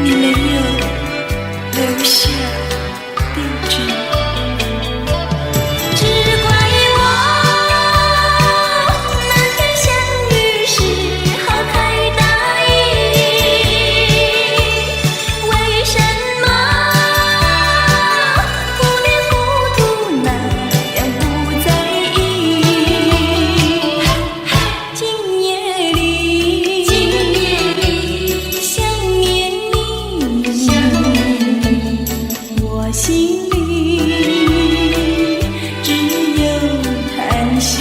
你没有留下地址。只怪我那天相遇时候太大意，为什么糊里糊涂那样不在意？今夜里想念你，我心里只有叹息。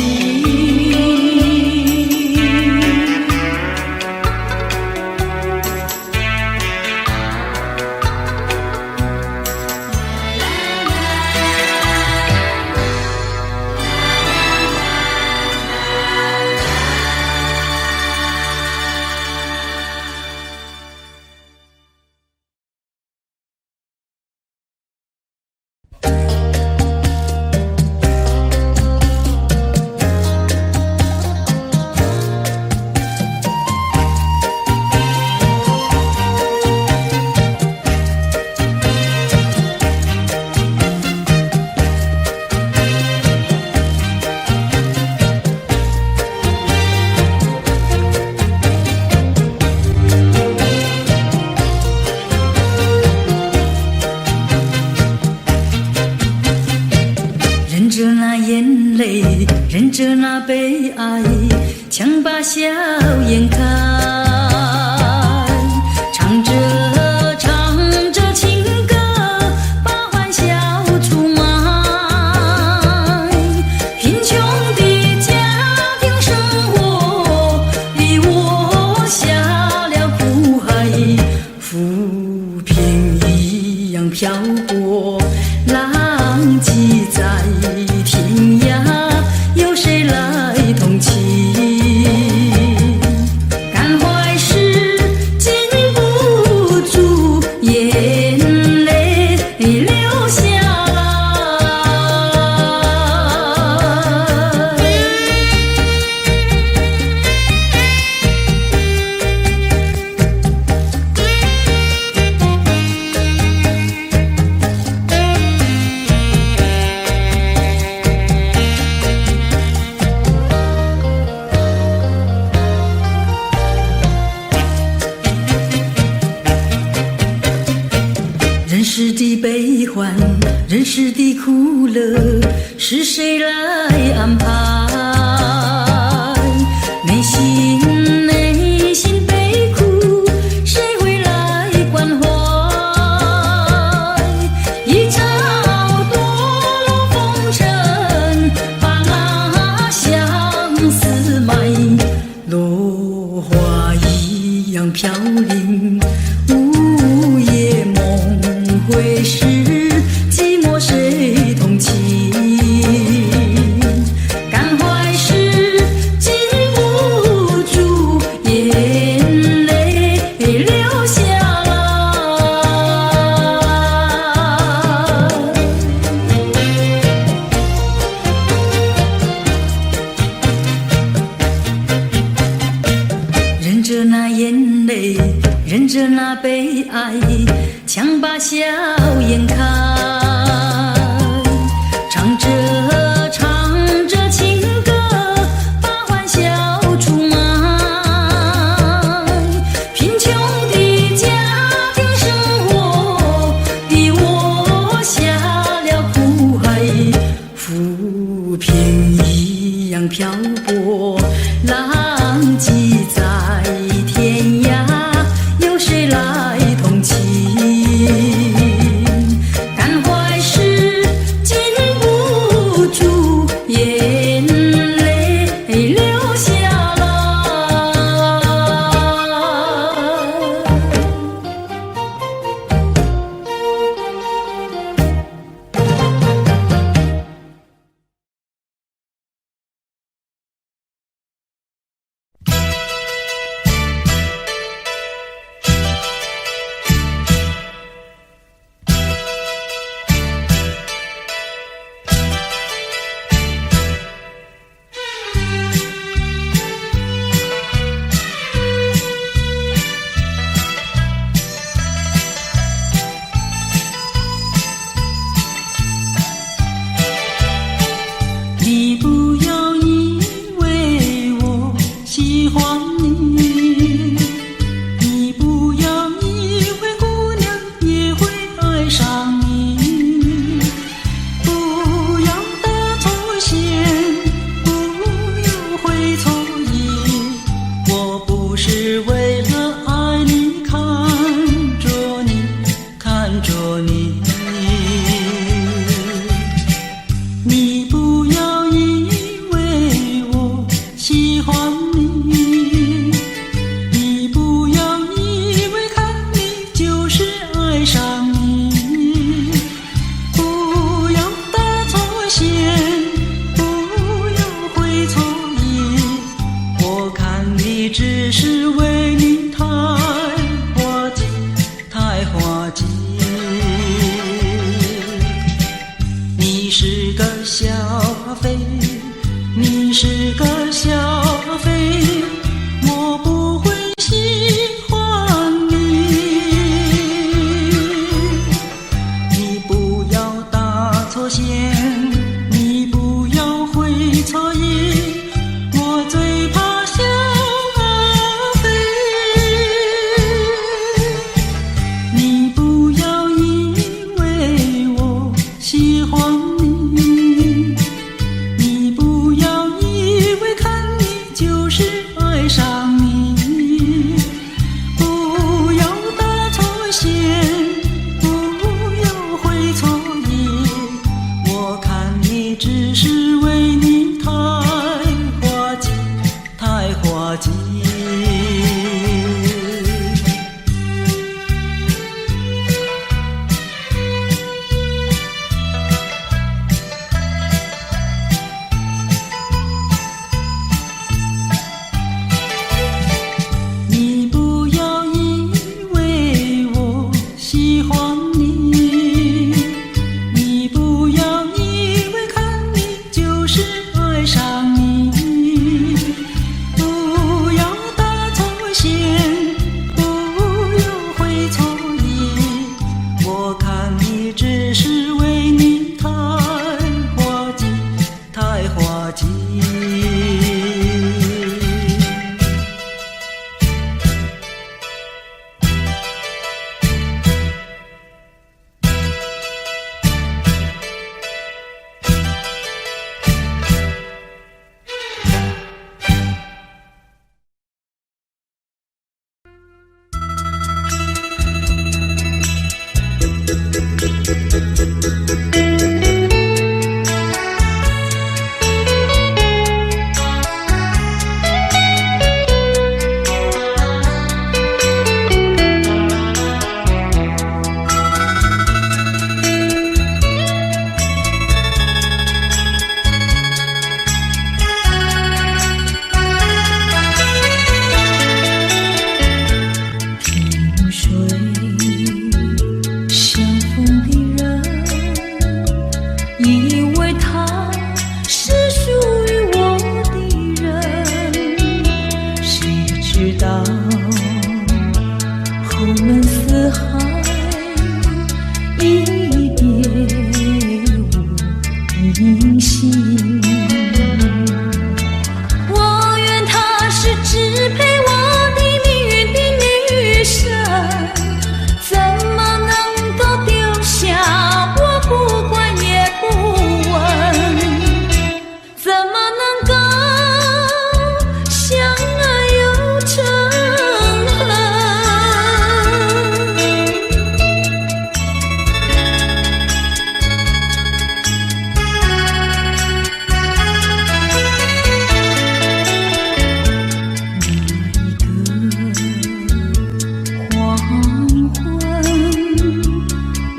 忍着那眼泪，忍着那悲哀，强把笑颜开，唱着唱着情歌，把欢笑出卖。贫穷的家庭生活逼我下了苦海，浮萍一样飘过，浪迹在天涯，有谁来同情？感怀时禁不住眼泪流下人世的悲欢，人世的苦乐，是谁来安排？内心悲苦，谁会来关怀？一朝堕落风尘，把相思埋，落花一样飘零，午夜梦回时，寂寞谁同情？感怀时禁不住眼泪流下忍着那眼泪，忍着那悲哀，强把笑颜开，唱着唱着情歌，把欢笑出卖。贫穷的家庭生活逼我下了苦海，浮萍一样漂泊，浪迹在天涯，有谁来同情？感怀时禁不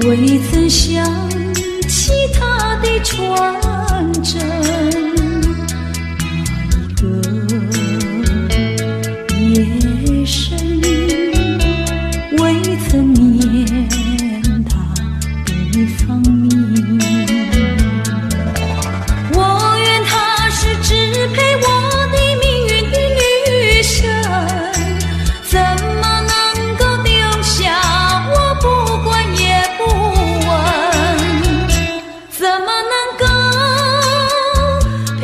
未曾想起他的传真，那一个夜深，未曾念他的芳名。我愿她是支配我的命运的女神，怎么能够丢下我不管也不问？怎么能够萍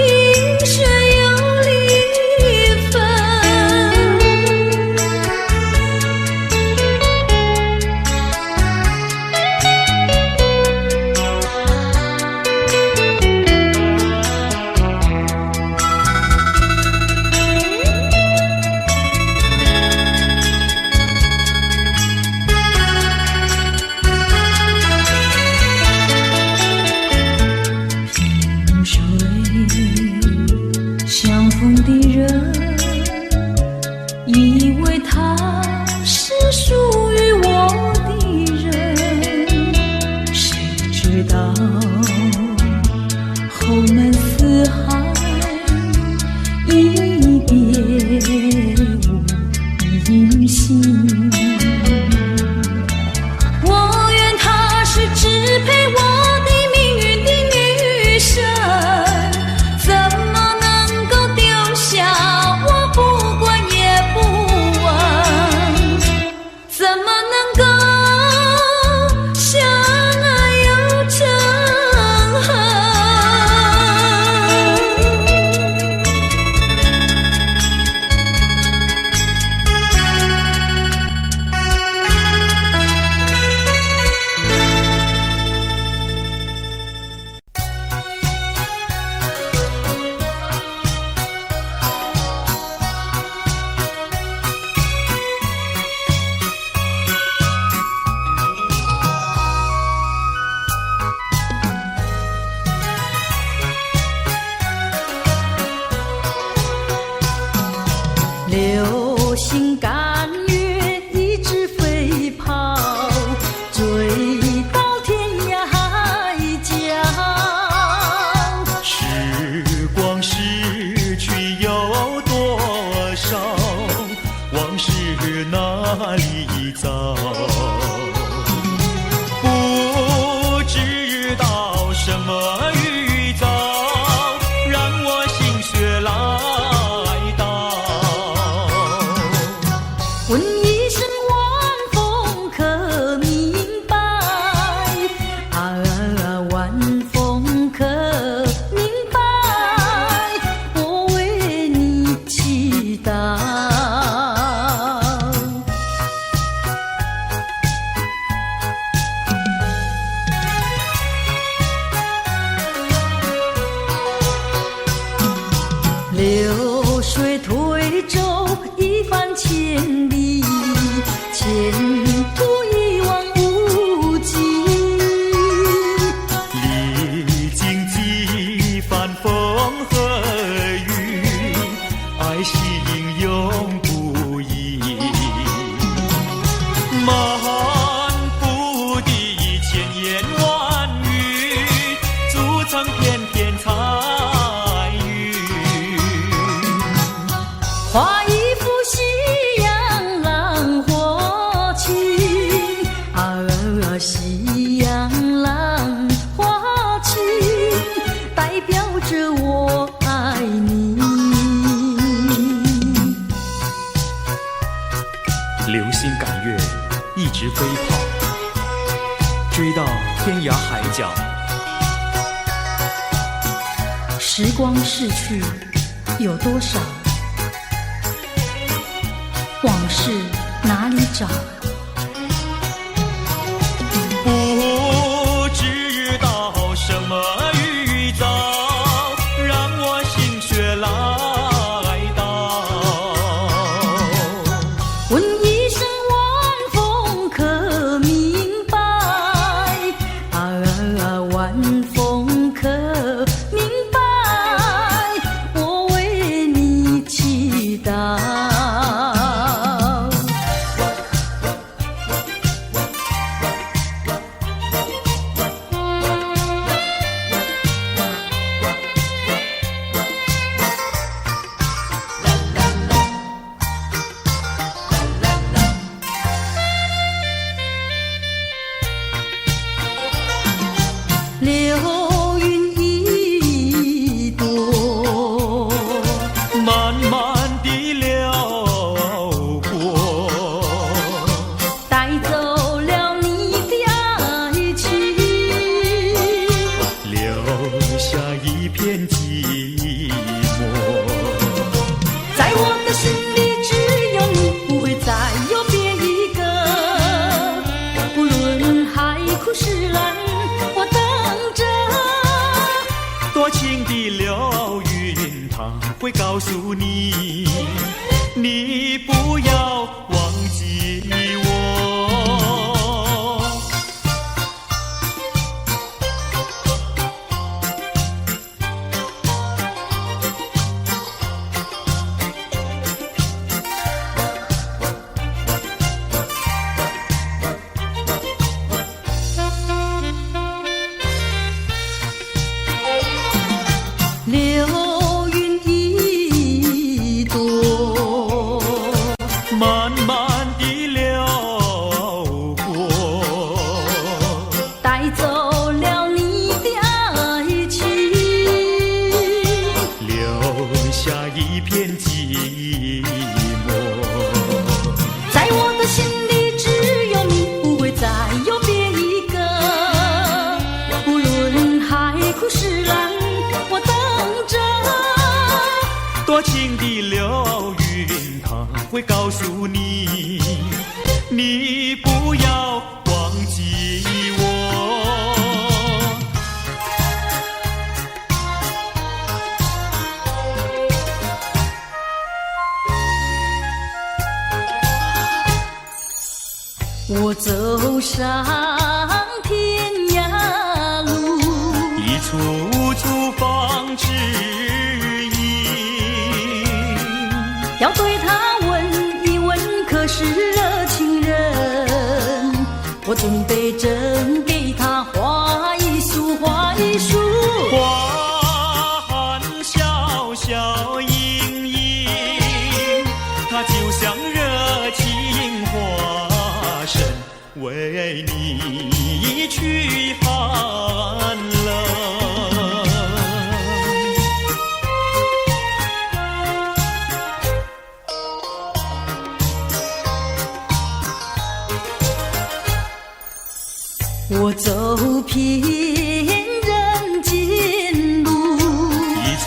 水有离分？萍水相逢的人，以为他是属于我的人，谁知道后门四海，一别无音信。我愿她是支配我的命运的女神，怎么能够丢下我不管也不问？怎么能够相爱又成恨？流星赶月一直飞跑，追到天涯海角。时光逝去有多少？往事哪里找？不知道什么预兆，让我心血来到。问一声晚风可明白？晚风可明白？我为你祈祷。流水推舟一番千里，前途一望无际。历经几番风和雨，爱心永不移。漫步的千言万语，筑成片片彩云。画一幅夕阳浪花情，夕阳浪花情，代表着我爱你。流星赶月，一直飞跑，追到天涯海角。时光逝去有多少？往事哪里找？不知道什么预兆，让我心血来到。问一声晚风可明白？晚风可明白？我为你祈祷。诉你，你不要忘记我。流云一朵，慢慢地流过，带走了你的爱情，留下一片寂寞。在我的心里只有你，不会再有别一个。无论海枯石烂，我等着。多情的流云，它会告诉你，你不要忘记我。我走上天涯路，一处处放指引，要对他问一问，可是热情人？我准备真给他画一束，画一束。花含笑笑盈盈，它就像热情花神，为你驱寒冷。我走遍人间路，一处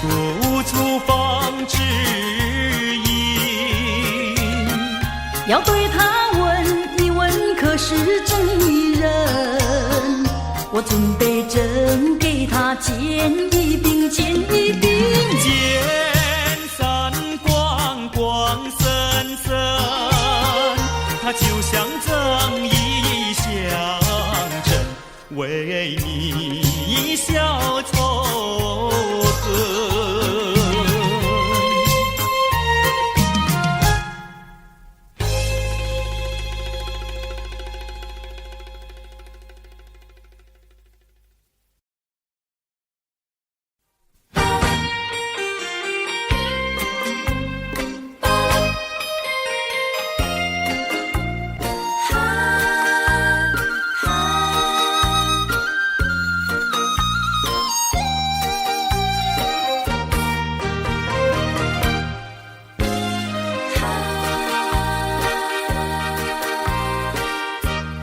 处放指引，要对他问一问，可是真一人？我准备真给他见一饼，见一饼。见散光光森森，它就像正义象征，为你消仇恨。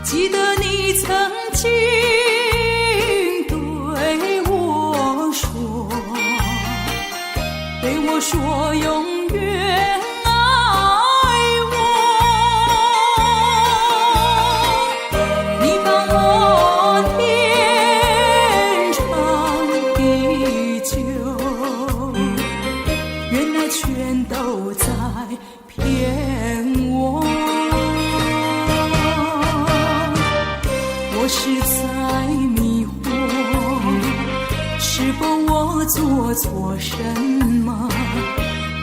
记得你曾经对我说永远爱我。你帮我天长地久，原来全都在骗我。我是在迷惑，是否我做错什么？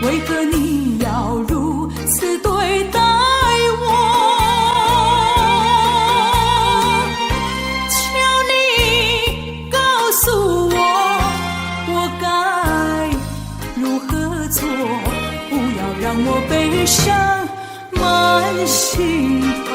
为何你要如此对待我？求你告诉我，我该如何做？不要让我悲伤满心头。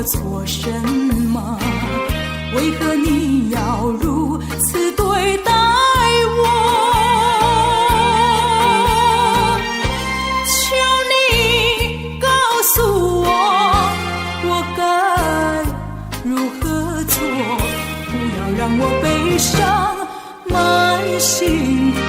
做错什么？为何你要如此对待我？求你告诉我，我该如何做？不要让我悲伤满心头。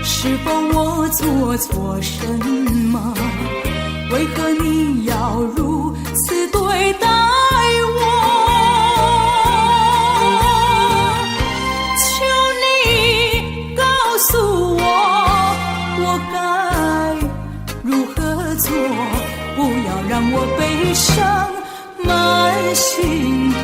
是否我做错什么？为何你要如此对待我？求你告诉我，我该如何做？不要让我悲伤满心头。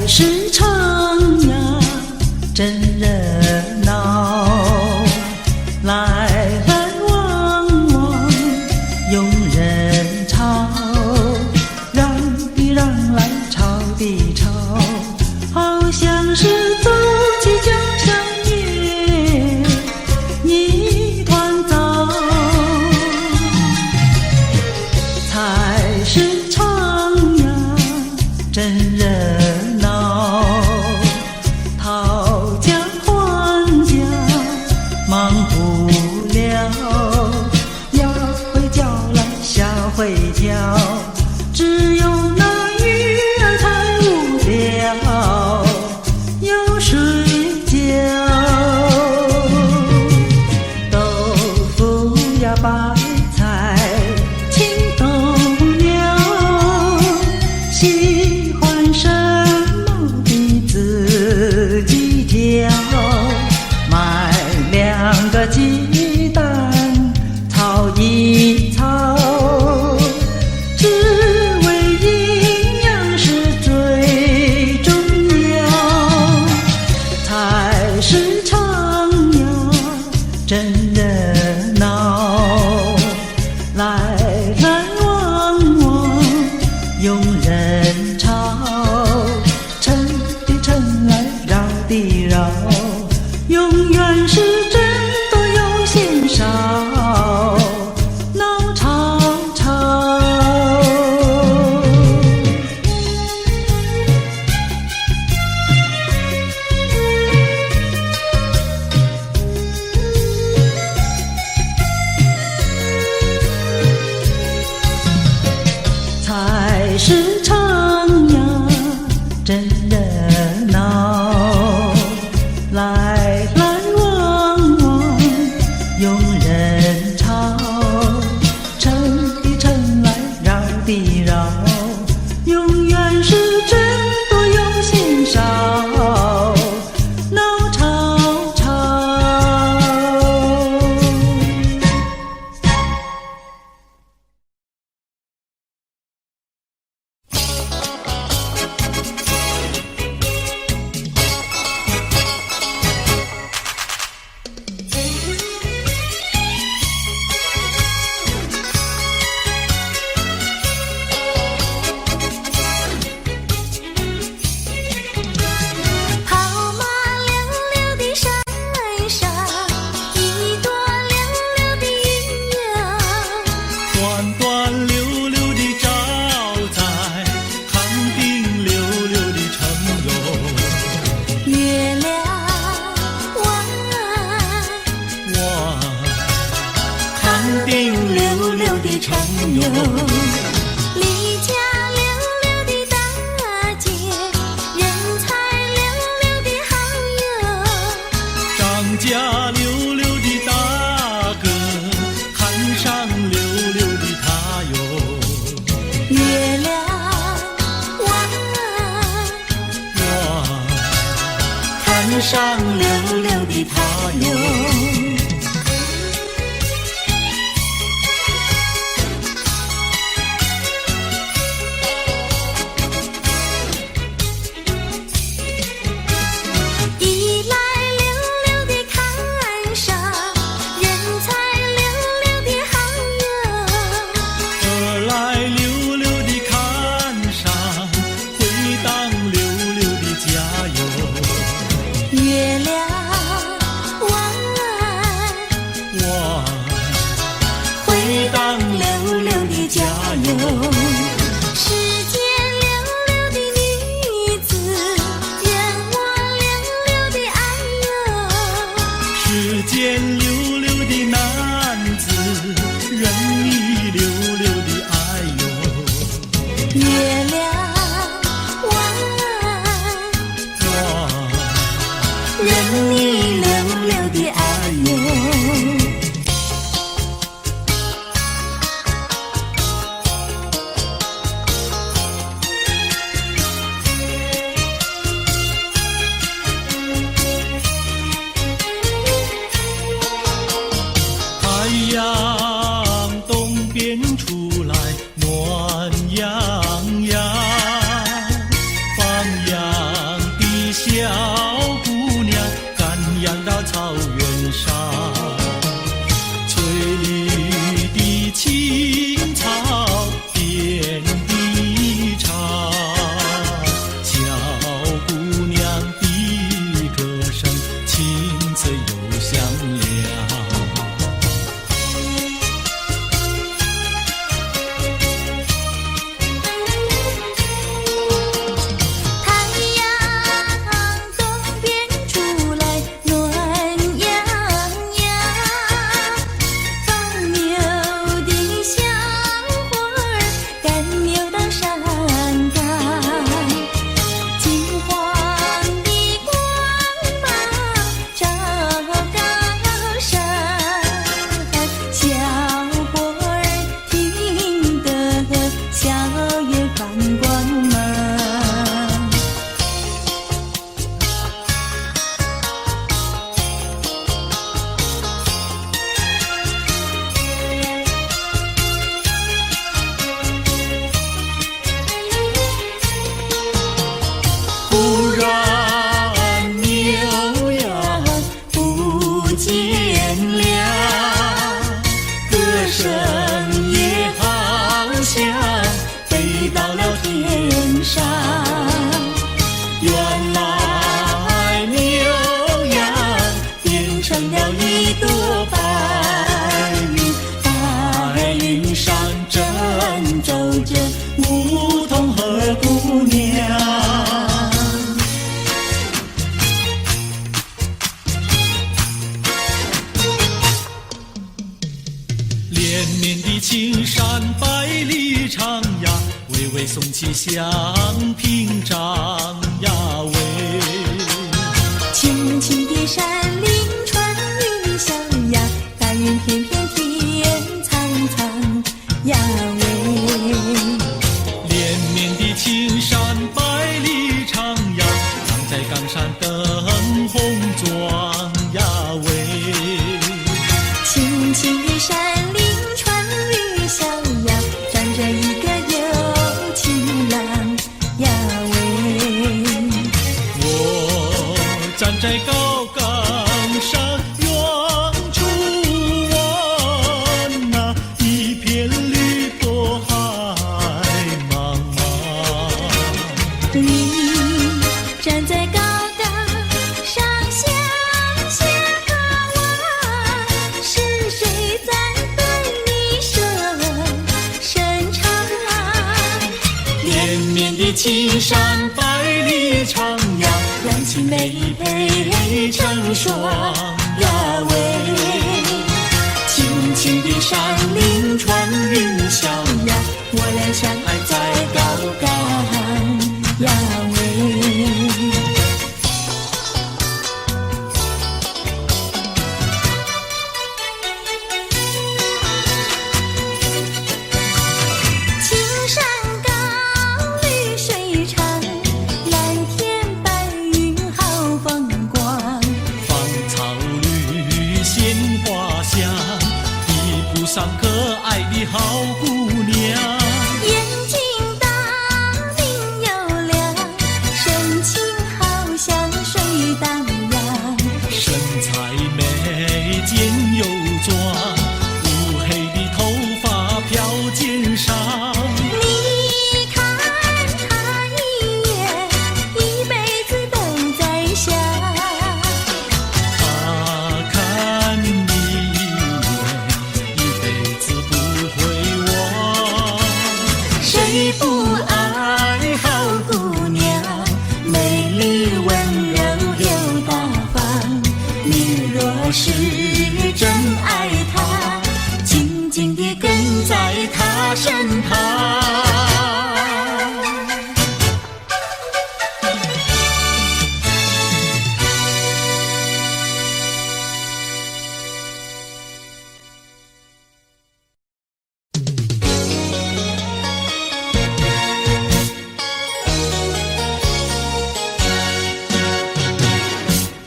市场呀，真热闹，来来往往拥人潮，让一让来吵地吵，好像是走起江山夜一团糟。菜市场呀，真热闹，讨价还价忙不了，要会叫来下会叫，只有那鱼儿才无聊，要睡觉。豆腐呀白菜青豆苗，喜欢什么的自己挑，买2个鸡蛋炒一炒，溜溜的长哟，离家溜溜的大姐，人才溜溜的好友，张家溜溜的大哥，看上溜溜的他哟。月亮弯，看上溜溜的他哟。青山百里长呀，巍巍耸起响屏障呀喂。青青的山林传云霄呀，白云片片天苍苍呀喂。连绵的青山百里长呀，站在冈山灯红妆呀喂。青青的山林传云霄呀，站着一个有情郎呀喂。我站在高冈山，远处望那一片绿波海茫茫。你站在高冈上想想啊，是谁在对你声唱？连绵的青山百里长呀，两情眉配成双呀喂。青青的山林穿云霄呀，我俩相爱在高岗呀喂。青山高，绿水长，蓝天白云好风光。芳草绿，鲜花香，一步上可爱的好姑娘。眼睛大，明又亮，神情好像水荡漾。身材美，肩又壮，乌黑的头发飘肩上。你看他一眼，一辈子都在想。他看你一眼，一辈子不会忘。谁不爱好姑娘？美丽温柔又大方。你若是真爱她，紧紧地跟在她身旁。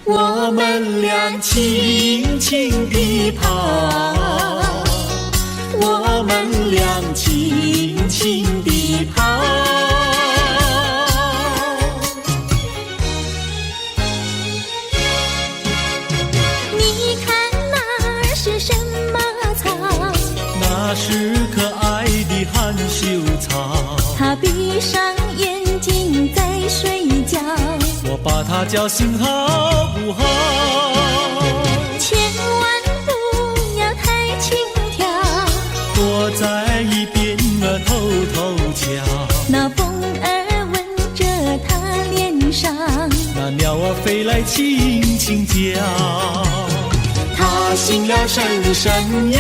我们俩轻轻地跑，我们俩轻轻地跑。你看那是什么草？那是可爱的含羞草，他闭上眼睛在睡觉。我把它叫醒好不好？千万不要太轻佻，躲在一边偷偷瞧。那风儿吻着他脸上，那鸟儿飞来轻轻叫。他醒了伸伸腰，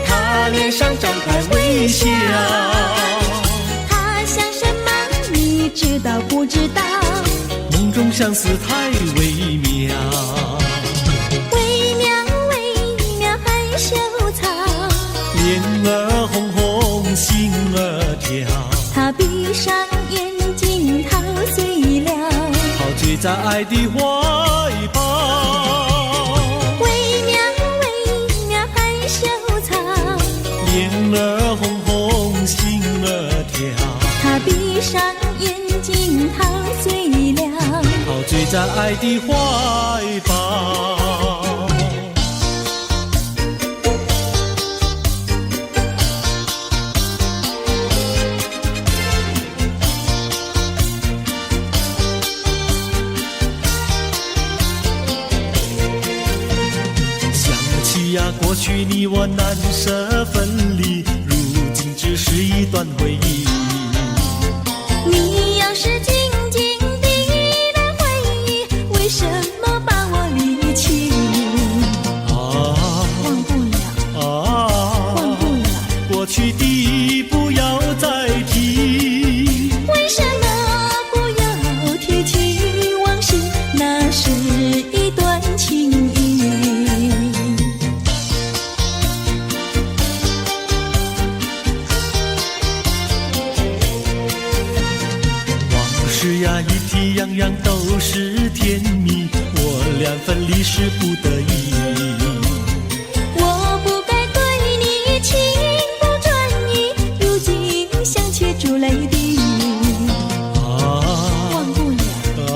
他脸上张开微笑。他想什么你知道不知道？梦中相思太微妙，微妙微妙害羞草。脸儿红红心儿跳，他闭上眼睛陶醉了，陶醉在爱的怀抱。微妙微妙害羞草。脸儿红红心儿跳，他闭上眼睛陶醉了，陶醉在爱的怀抱。想起呀，过去你我难舍分离，如今只是一段回忆。你要是静静地来回忆，为什么把我离弃？忘不了，忘不了。过去的不要再提，为什么不要提起往事？那是一段情谊。往事呀，一提样样都是甜蜜，我俩分离是不得已。我不该对你情不转移，如今想起珠泪滴。忘不了，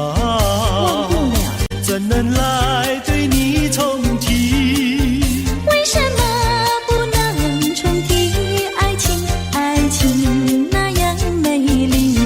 忘不了。怎能来对你重提？为什么不能重提爱情？爱情那样美丽。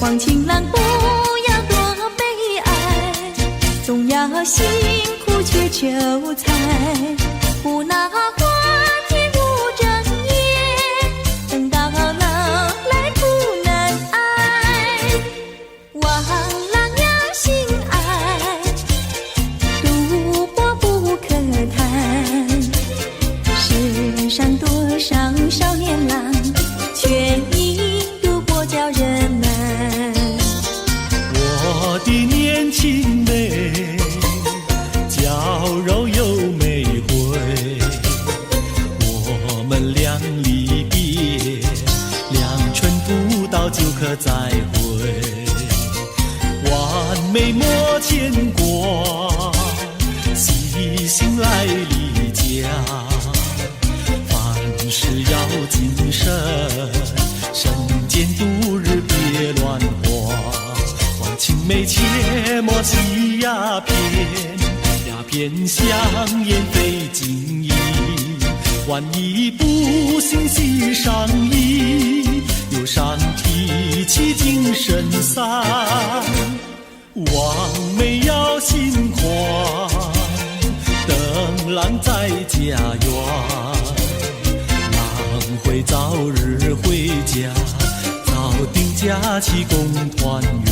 望情郎不要多悲哀，总要辛苦去求财，不拿花天无正业，等到老来苦难挨。望郎要心爱，赌博不可贪，世上多少少年郎，却因赌博叫人难。我的年轻妹，娇柔又美慧，我们俩离别，2春不到就可再会，完美莫牵挂，细心来离家，凡事要谨慎，身兼度日别乱花，望青梅切莫吸鸦片，鸦片香烟非禁意，万一不幸喜上衣，忧伤提起精神散，望梅要心宽，等郎在家园，郎会早日回家，早定假期共团圆。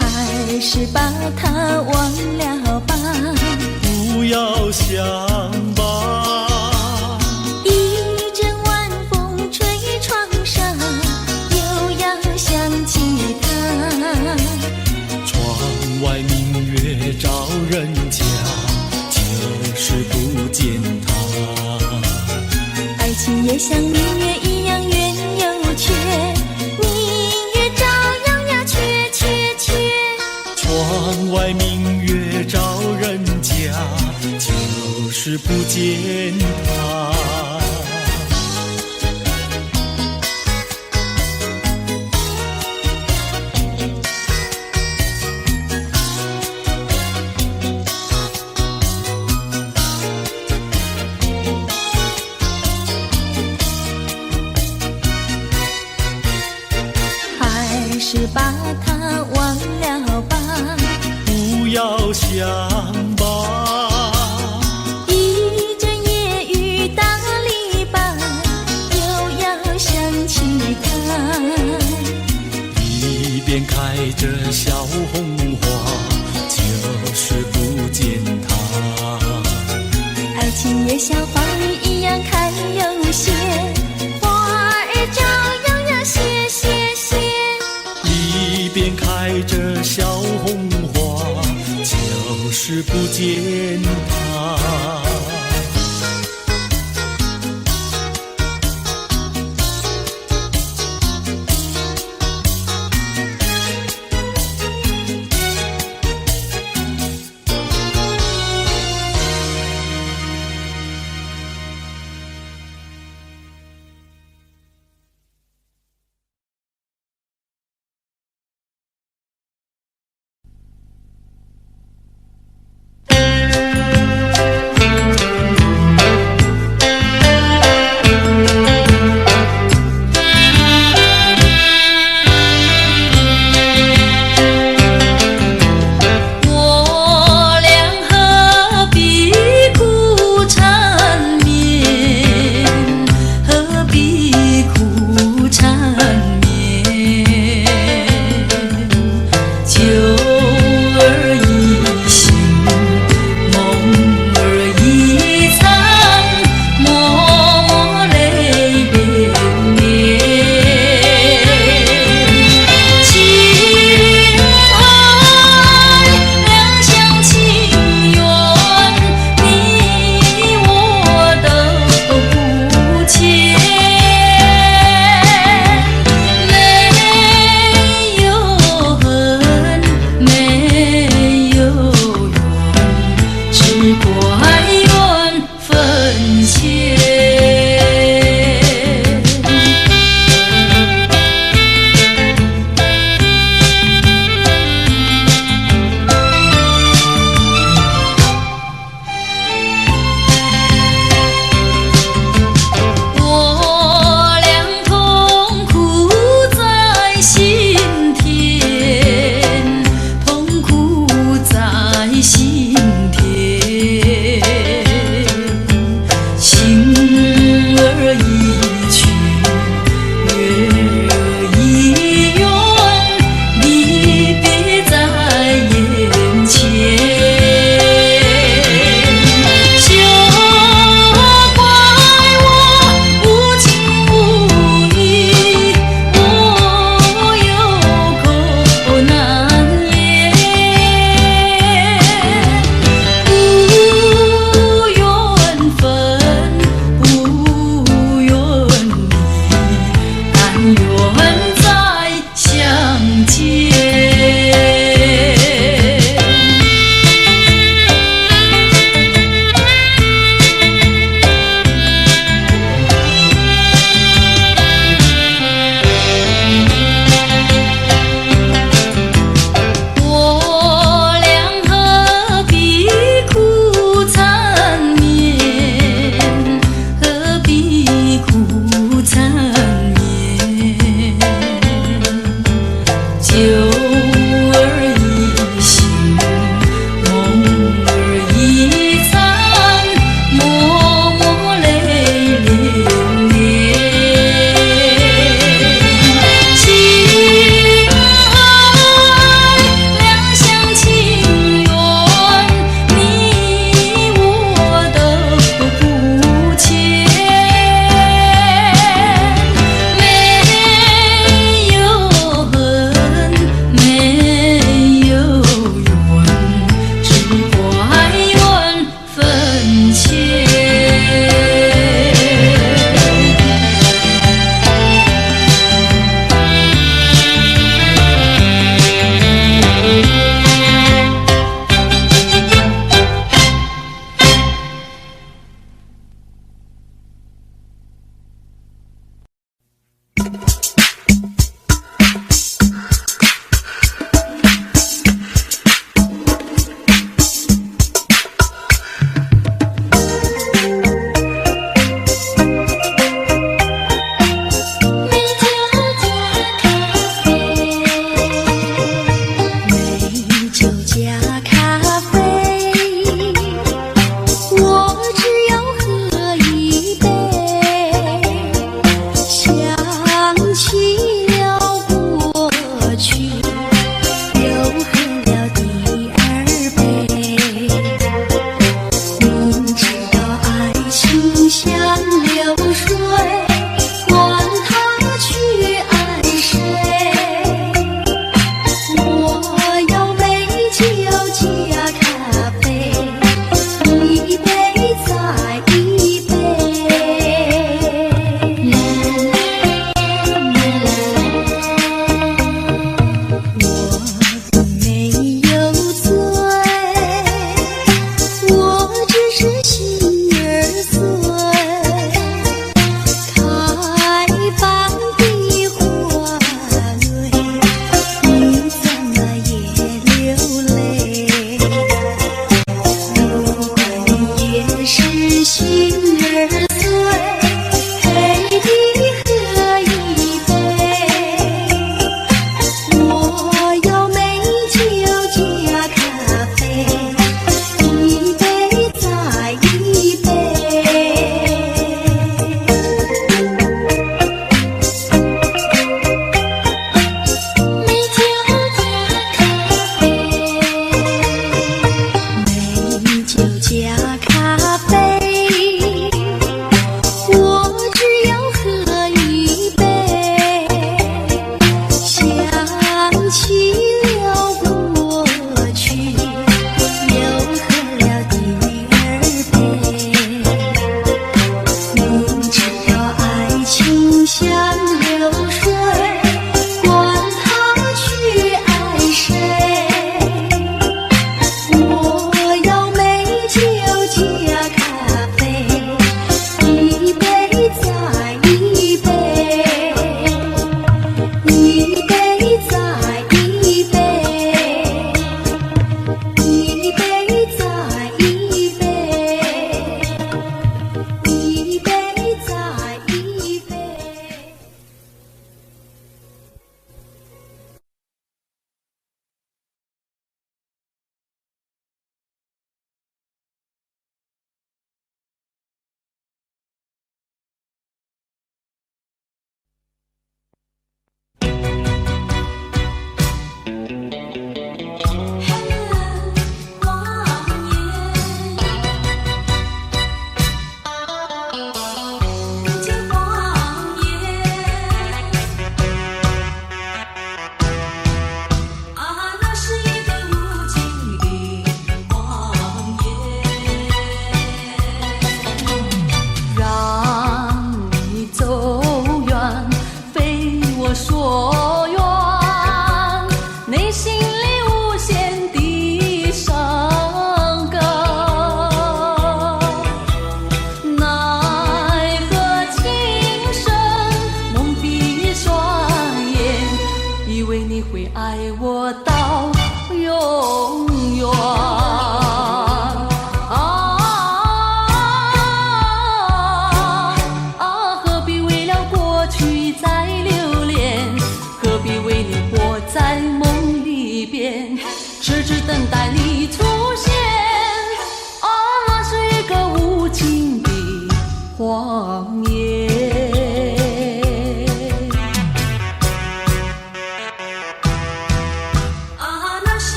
还是把它忘了吧，不要想吧，一阵晚风吹窗上，又要想起他。窗外明月照人家，就是不见他。爱情也像明月一样圆又缺，明月照样呀缺缺缺。窗外明月照人家，就是不见他。还是把它忘了吧，不要想吧，一阵夜雨打篱笆，又要想起他。一边开着小红花，就是不见他。爱情也像花儿一样开又谢，花儿照样呀谢谢谢。一边开着小红花，就是不见他。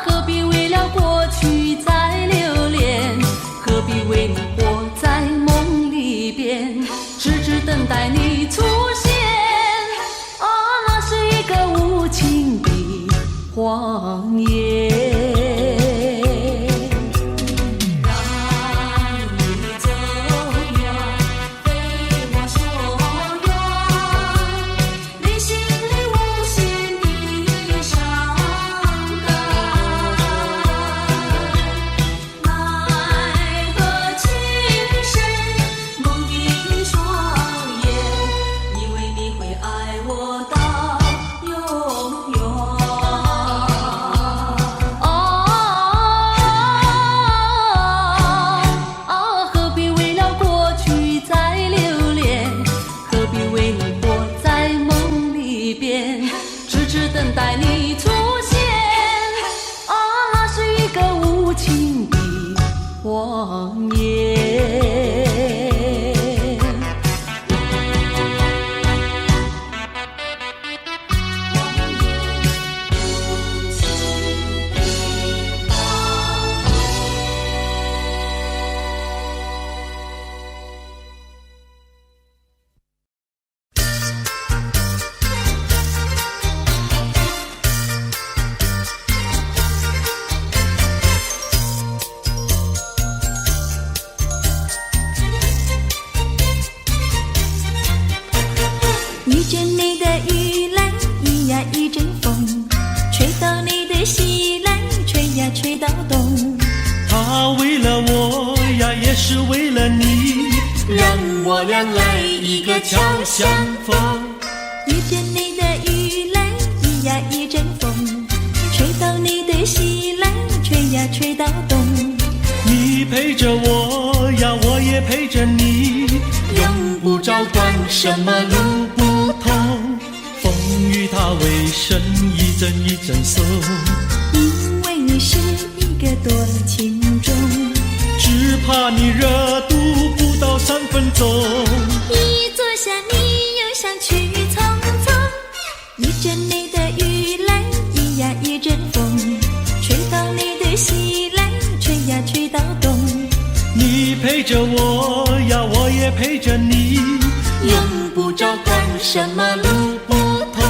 何必为了过去再荒野。荒野，遇见你的雨来，一呀一阵风，吹到你的西来，吹呀吹到东。他为了我呀，也是为了你，让我俩来一个交相逢。遇见你的雨来，一呀一阵风，吹到你的西来，吹呀吹到东。你陪着我呀，我也陪着你，用不着管什么路不同，风雨它为身一阵一阵送，因为你是一个多情种，只怕你热度不到3分钟。一坐下你又想去匆匆，遇见你的雨来，一呀一阵风，吹到你的西来，吹呀吹到东。你陪着我呀，我也陪着你，用不着管什么路不同。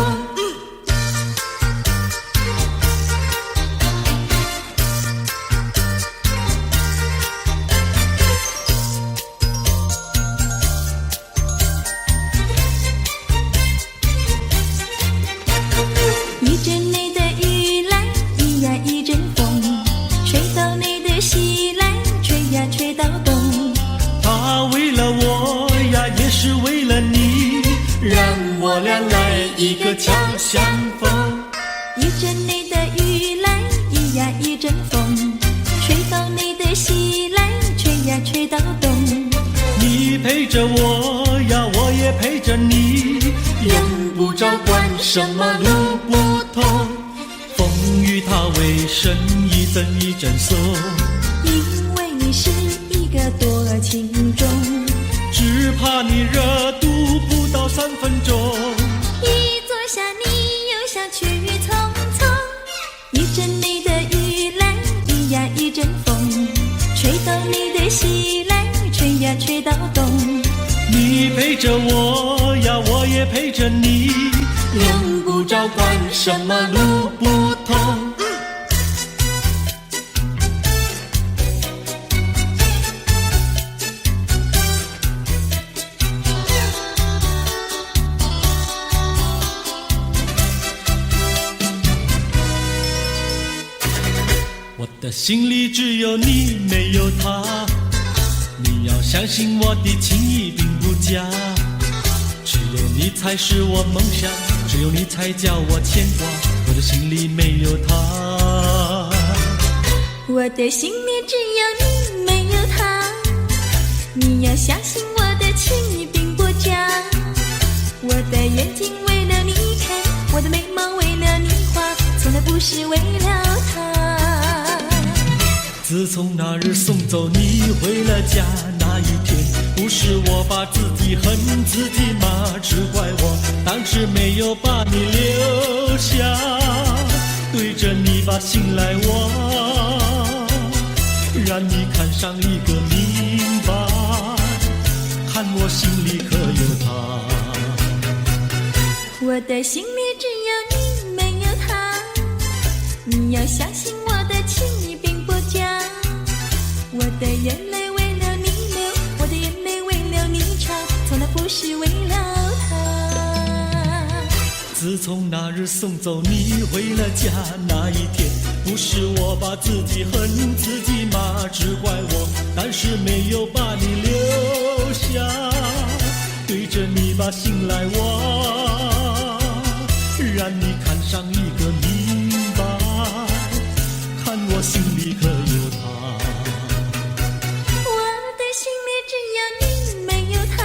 遇见你的雨来，一呀一阵风，吹到你的西来，吹呀吹到东。他为了我呀，也是为了你，让我俩来一个交相逢。遇见你的雨来，一呀一阵风，吹到你的西来，吹呀吹到东。你陪着我呀，我也陪着你，用不着管什么路不同，风雨它为身一阵一阵送，因为你是一个多情种，只怕你热度不到3分钟。一坐下你又想去匆匆，遇见你的雨来，一呀一阵风，吹到你的西来，吹呀吹到东。你陪着我呀，我也陪着你，用不着管什么路不同。我的心里只有你，没有他。你要相信我的情谊并不假，只有你才是我梦想，只有你才叫我牵挂。我的心里没有他，我的心里只有你，没有他。你要相信我的情谊并不假，我的眼睛为了你开，我的眉毛为了你画，从来不是为了他。自从那日送走你回了家那一天，不是我把自己恨自己吗？只怪我当时没有把你留下，对着你把心来挖，让你看上一个明白，看我心里可有他。我的心里只有你，没有他。你要相信我的情意并不假，我的眼泪为了你流，我的眼泪为了你擦，从来不是为了他。自从那日送走你回了家那一天，不是我把自己恨自己骂，只怪我当时没有把你留下，对着你把心来挖，让你看上一个明白，看我心里可有他。我的心里只有你没有他，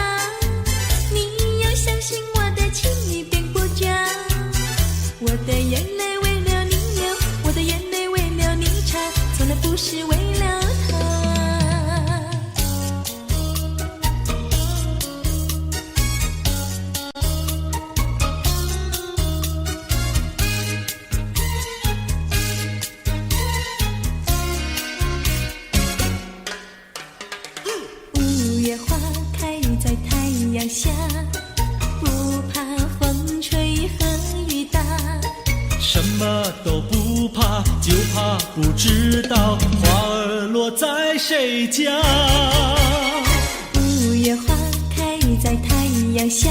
你要相信我的情意并不假，我的眼泪为了你流，我的眼泪为了你擦，从来不是为了他。五月花开在太阳下，不怕风吹和雨打，什么都不怕，就怕不知道花儿落在谁家。五月花开在太阳下，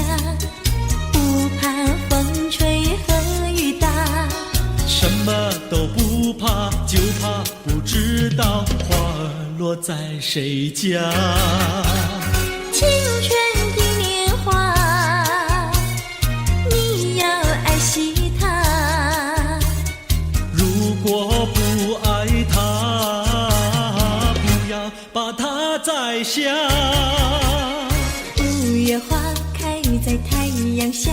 不怕风吹和雨打，什么都不怕，就怕不知道花儿落在谁家。青春的年华，你要爱惜它，如果不爱它，不要把它摘下。五月花开在太阳下，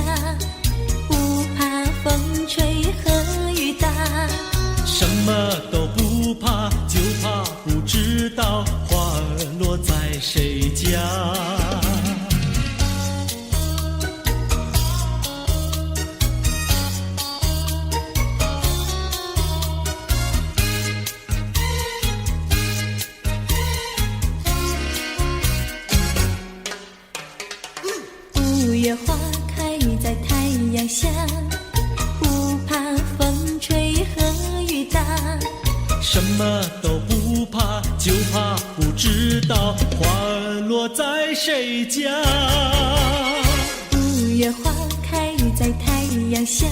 不怕风吹和雨打，什么都不怕，就怕不知道花儿落在谁家。五月花开在太阳下，不怕风吹和雨打，什么都不怕，就怕不知道花儿落在谁家。五月花开在太阳下，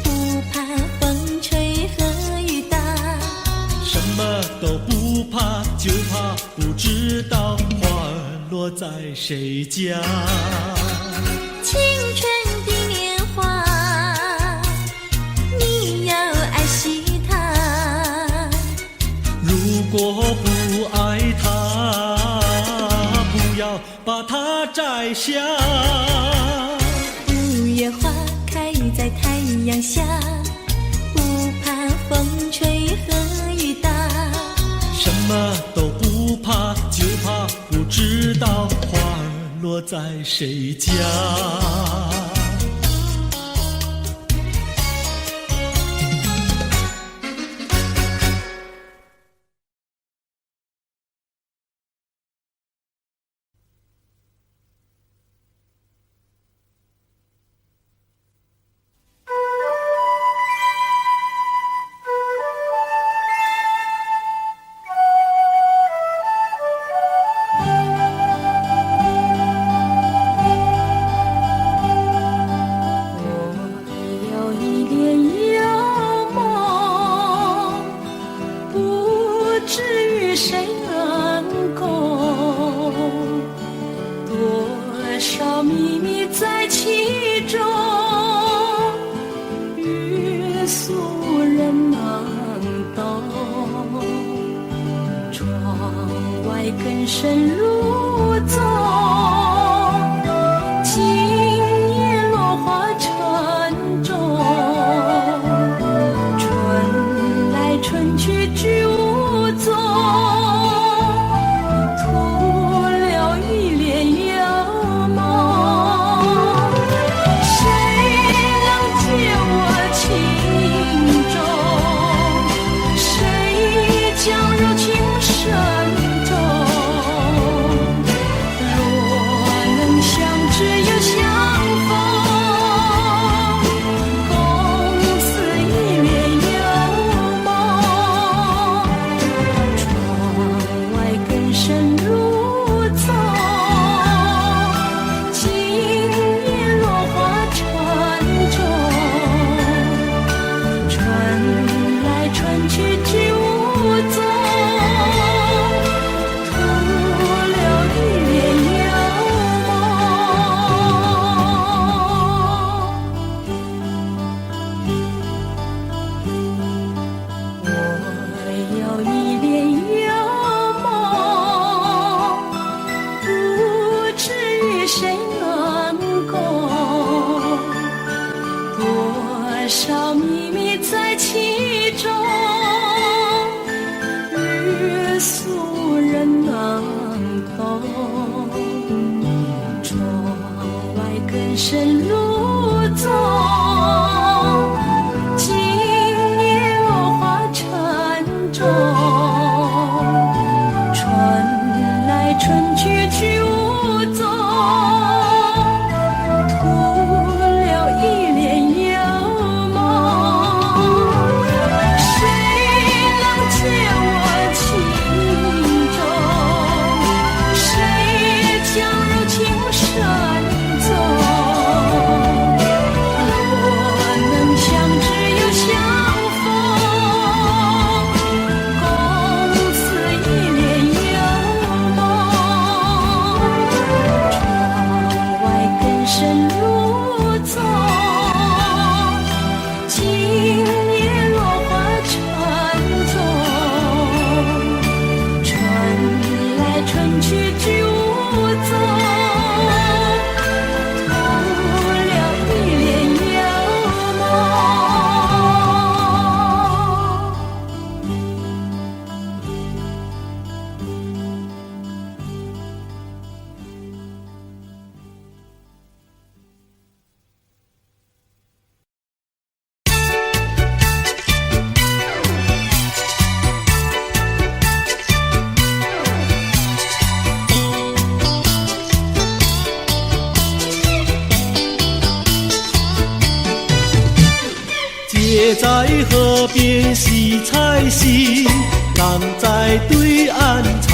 不怕风吹和雨打，什么都不怕，就怕不知道花儿落在谁家。青春的年华，你要爱惜它，如果不爱它，不要把它摘下。五月花开在太阳下，不怕风吹和雨打，什么都不怕，就怕不知道花儿落在谁家。更深入宗，今夜落花沉重，春来春去居无踪，徒留一帘幽梦。谁能解我情衷？谁将柔情深重？中，约俗人难懂。窗外更深露重，今夜落花沉重。春来春去去无踪，徒留一帘幽梦。谁能解我情衷？谁将柔情深踪？若能相知又相逢，共此一帘幽梦。窗外更深露重，今夜落花沉重。春来春去去无踪，徒留一帘幽梦。姐在河边洗菜洗，浪在对岸采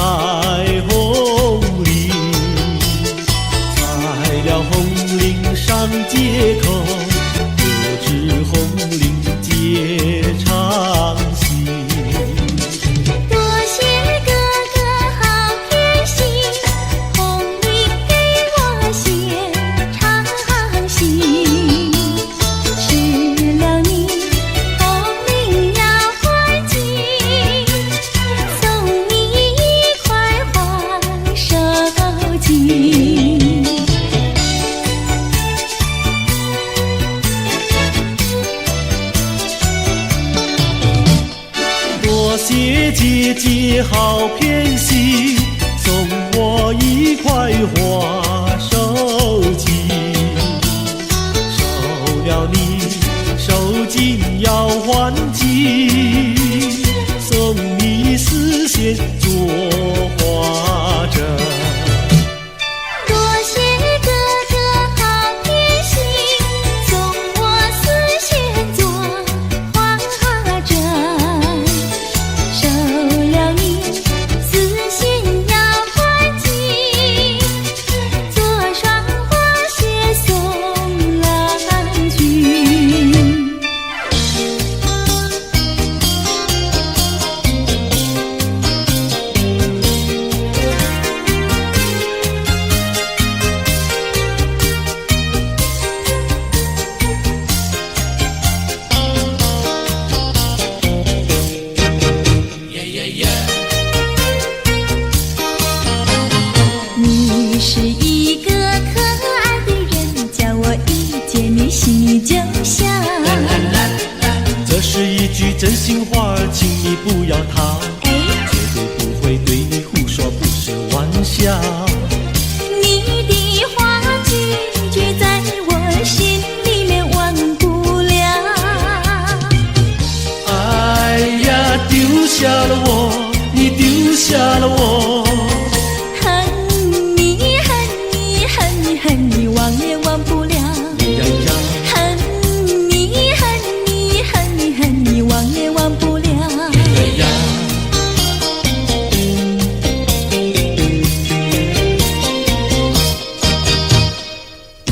红菱。采了红菱上街口，不知红菱结肠心。多谢哥哥好偏心，红菱给我写长信。吃了你红菱要还金，送你一块花手巾。多谢姐姐好偏心，送我一块花手巾。收了你手巾要还金，送你丝线做花针。多谢哥哥好偏心，送我丝线做花针。收了你丝线要还金，做双花鞋送郎君。你是一个可爱的人，叫我一见你心里就想。这是一句真心话，请你不要逃，哎，绝对不会对你胡说，不是玩笑。你的话句句在我心里面忘不了。哎呀，丢下了我，你丢下了我。恨你恨你恨你恨你忘也忘不了。呀呀，恨你恨你恨你恨你忘也忘不了。呀呀，不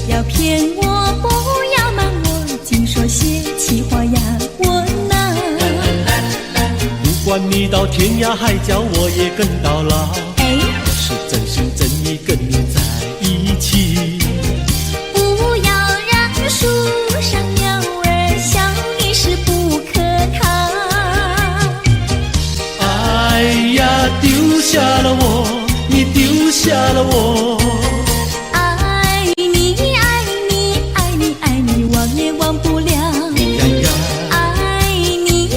要骗我，不要瞒我，净说些气话呀，我呐。不管你到天涯海角，我也跟到老。哎，我是真心真意跟你在一起。不要让树上鸟儿笑你是不可靠。哎呀，丢下了我，你丢下了我。爱你爱你爱你爱你忘也忘不了。呀呀，爱你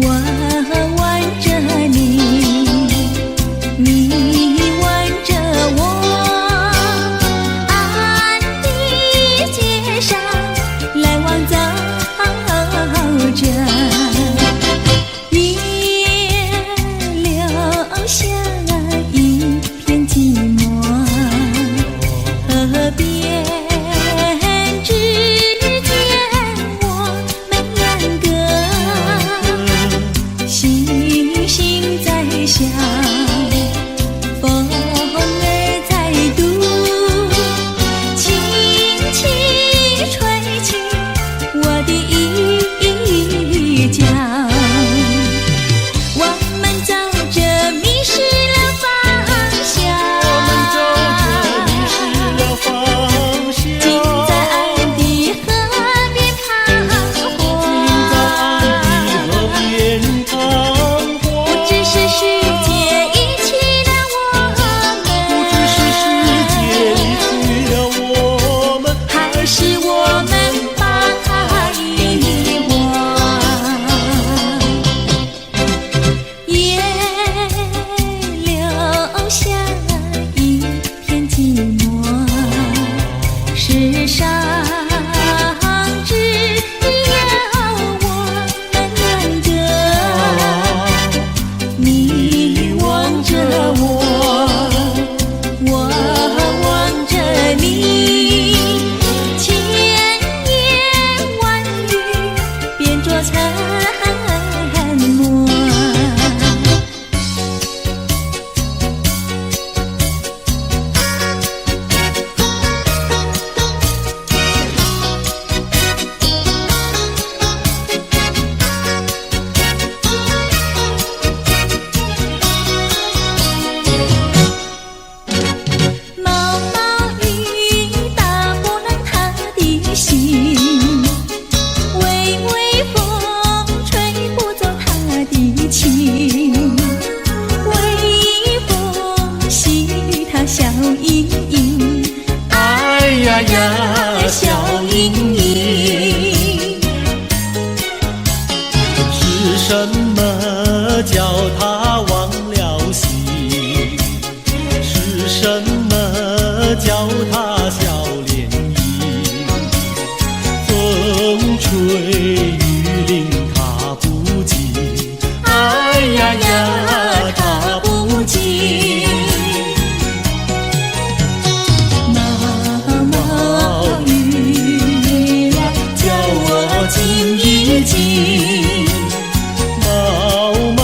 挽着你，你挽着我，安的街上来往走着，也留下一片寂寞。河边之间，我们两个星星在笑，风儿在读，轻轻吹起我的衣角。我们走着迷失了方向，竟在爱的河边彷徨。不知是世界遗弃了我们，还是我们把它遗忘，也留下一片寂寞。世上只有我们两个，你望着我，我望着你，千言万语变作沉默。毛毛雨打不烂他的心，微微风吹不走他的情，微风系他笑盈盈，哎呀呀笑盈盈。是什么叫他忘了形？是什么叫他笑脸迎？风吹雨淋他不及，哎呀呀他不及。毛毛雨呀，叫我静一静。毛毛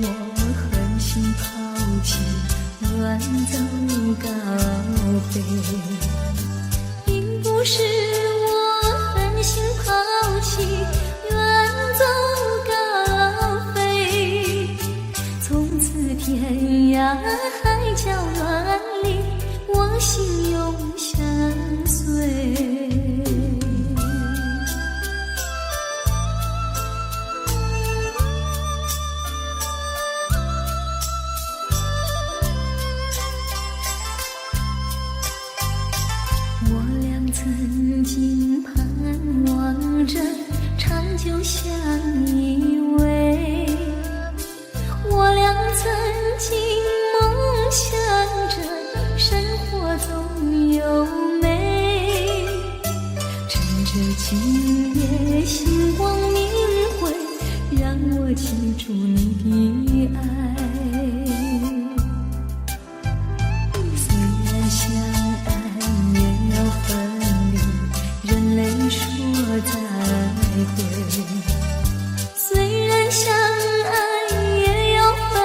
我狠心抛弃，远走高飞，并不是我狠心抛弃，远走高飞。从此天涯海角万里，我心永相随。曾经盼望着长久相依偎，我俩曾经梦想着生活总有美，趁着今夜星光明辉，让我记住你的爱。虽然相爱也要分离，人类说再会。虽然相爱也要分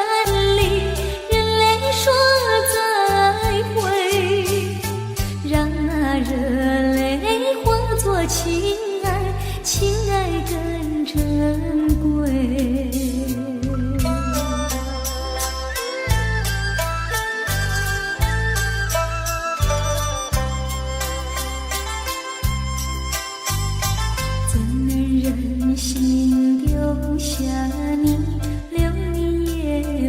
离，人类说再会。让那热泪化作情爱，情爱更珍贵。心丢下你，留你也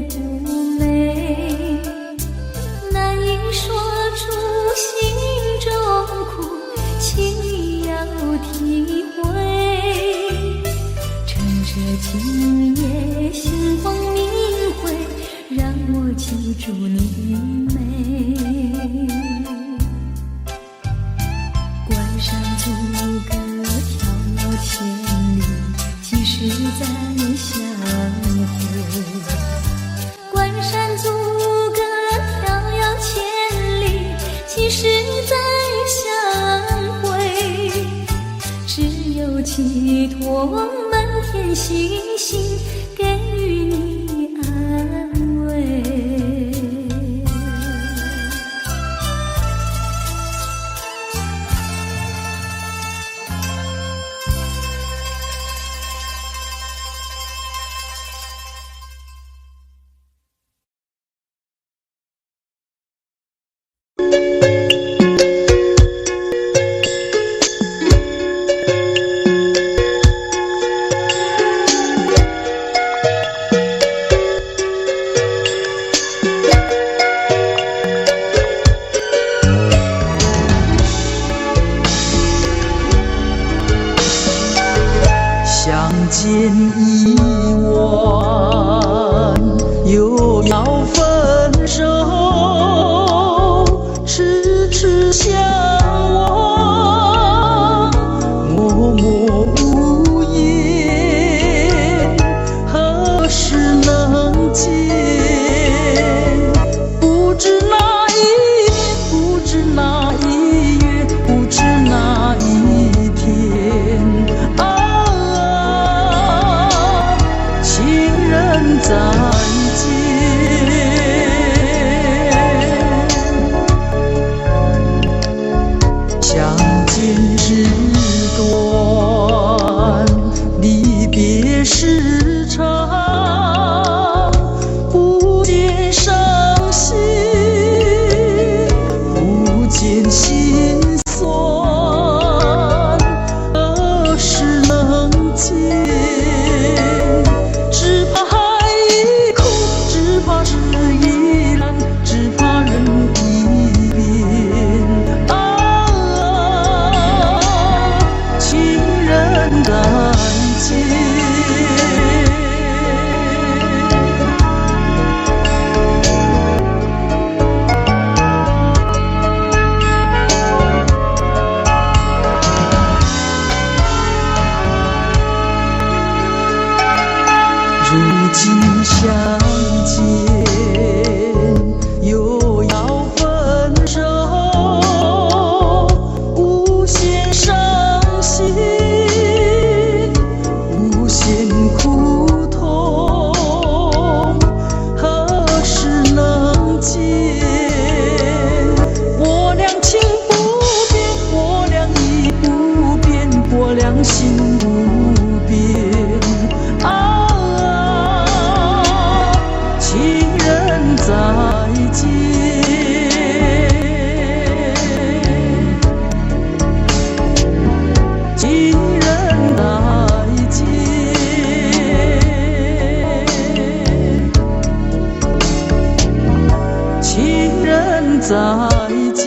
不美，难以说出心中苦，请你要体会。趁着今夜星光明辉，让我记住你的美。关山阻隔迢遥千里，即使再相会。关山阻隔迢遥千里，即使再相会。只有寄托满天星星，给予你安慰。见一晚，又要分手，痴痴相望，默默无言，何时能见？不知哪一年，不知哪一月，不知哪一天。再见，相见时短，离别时长，不见伤心，不见心酸，何时能见？只怕只怕事已难，只怕人已变啊！情人再见。如今相见，又要分手，无限伤心，无限苦痛。见，亲人再见，亲人再见。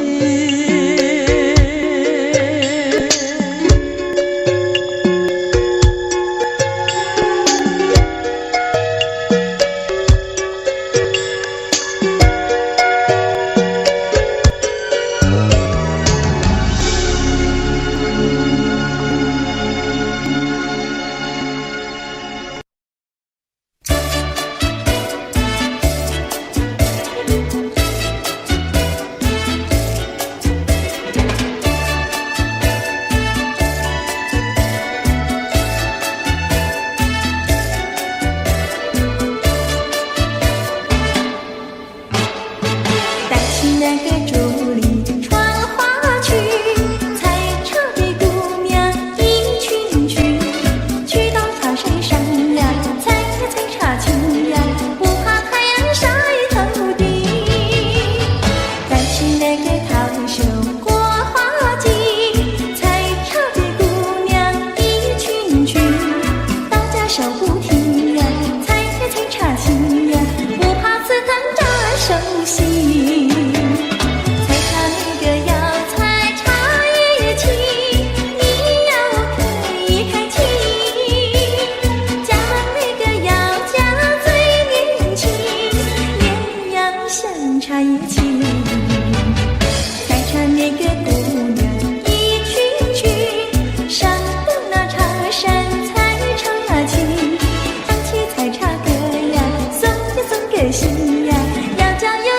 心呀，要叫有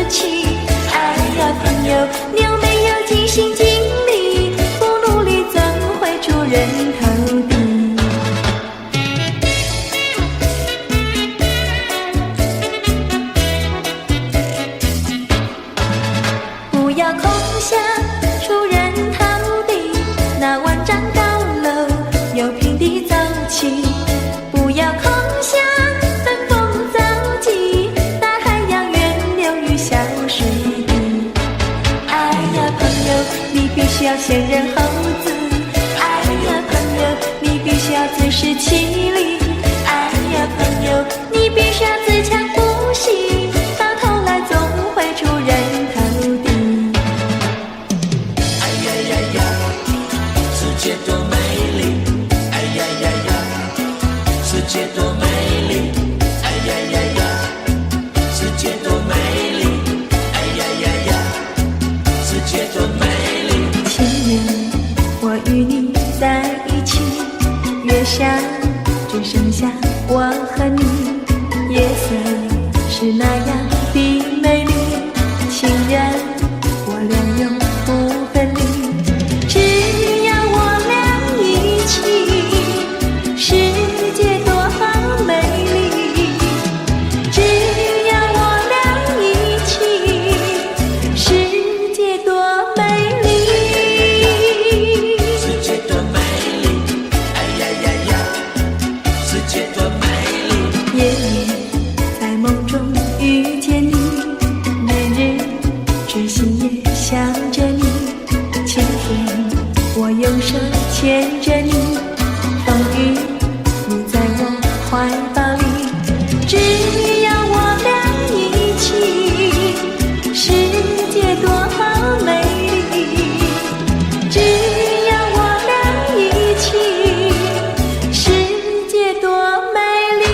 情。哎呀，朋友，你有没有尽心尽力？不努力怎会出人头地？不要空想出人头地，那万丈高楼有平地走起。不要空想登峰造极，大海洋源流于小水滴。哎呀，朋友，你必须要先人猴子。哎呀，朋友，你必须要自食其力。哎呀，朋友，你必须要自强不息，到头来总会出人头地。哎呀呀呀，世界多美丽！哎呀呀呀，世界多美丽！哎呀呀呀，世界多美丽！哎呀呀呀，世界多美丽！情人，我与你在一起，月下只剩下我和你，夜色是那样的美丽，情人，我俩永不分离。只要我俩一起，世界多美丽。只要我俩一起，世界多美丽。世界多美丽！哎呀呀呀，世界多美丽！夜夜在梦中遇见你，年日知心也想着你。晴天我用手牵着你，风雨你在我怀抱里。只要我俩一起，世界多美丽。只要我俩一起，世界多美丽。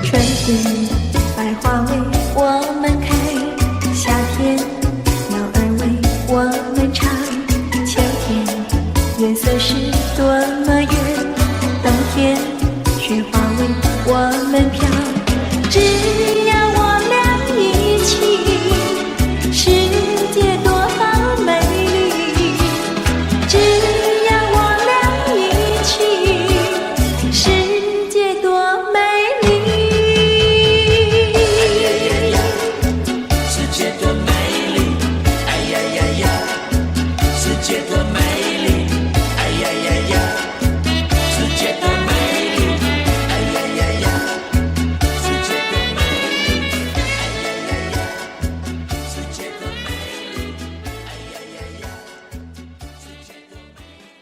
春天百花为我们开，夏天鸟儿为我们唱，秋天月色是多么圆，冬天雪花为我们飘。只要我俩一起，世界多美丽。只要我俩一起，世界多美丽。哎呀呀呀，世界多美丽！哎呀呀呀，世界多美丽！哎呀呀呀，世界多美丽！哎呀呀呀，世界多美丽！哎呀呀呀，世界多美丽！哎呀呀呀，世界多美丽！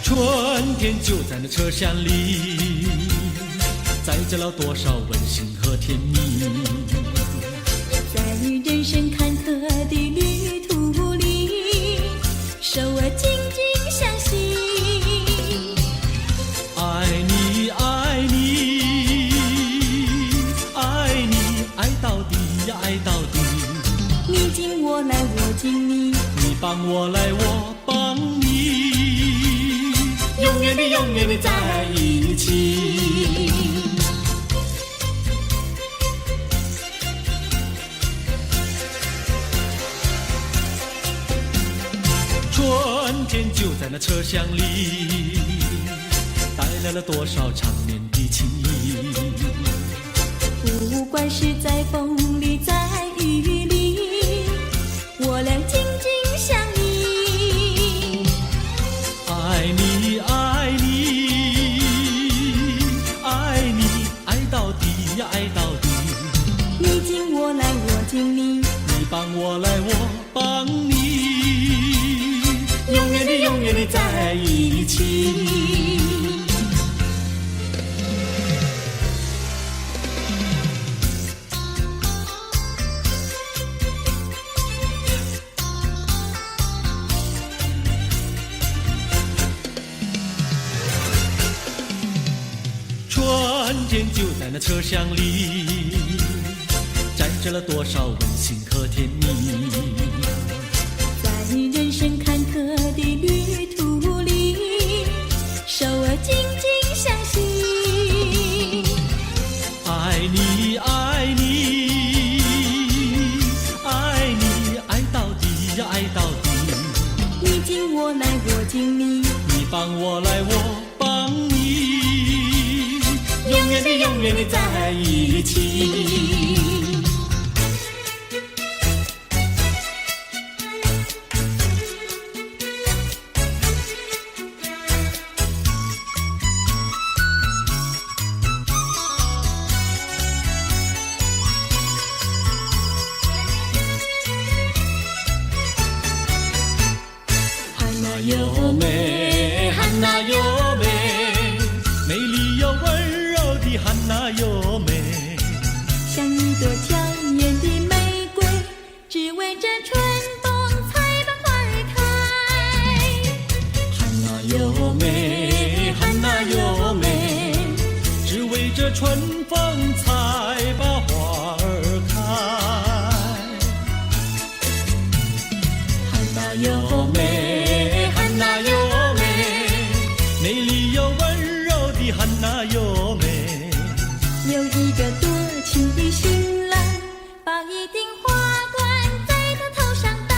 春天就在那车厢里，载着了多少温馨和甜蜜。在人生坎坷的旅途里，手儿紧紧相系。爱你，爱你，爱你，爱到底呀，爱到底。你敬我来，我敬你，你帮我来，我帮你，永远的，永远的在一起。春天就在那车厢里，带来了多少长绵的情谊。不管是在风里，在雨里，我俩紧紧相依。爱你，爱你，爱你，爱到底呀，爱到底。我来，我帮你，永远的永远的在一起。春天就在那车厢里，载着了多少温馨和甜蜜。在人生坎坷的旅途里，手儿紧紧相系。爱你爱你爱你爱到底呀爱到底，你敬我来我敬你，你帮我来我帮你，永远的永远的在一起。有美，汉娜有美，美丽又温柔的汉娜有美，像一朵娇艳的玫瑰，只为这春风才把花儿开。汉娜有美，汉娜有美，只为这春风才把花儿开。汉娜有美，汉娜有美，美丽又温柔的汉娜有美。有一个多情的新郎，把一顶花冠在他头上戴。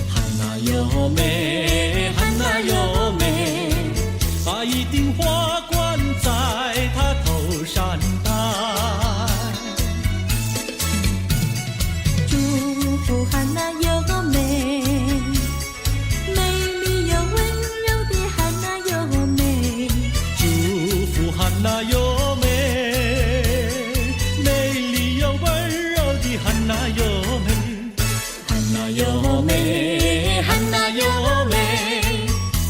汉娜有美，汉娜有美，把一顶花冠在她头上戴。祝福汉娜有美，美丽又温柔的汉娜有美。祝福汉娜有美，美丽又温柔的汉娜有美。汉娜有美，汉娜有美，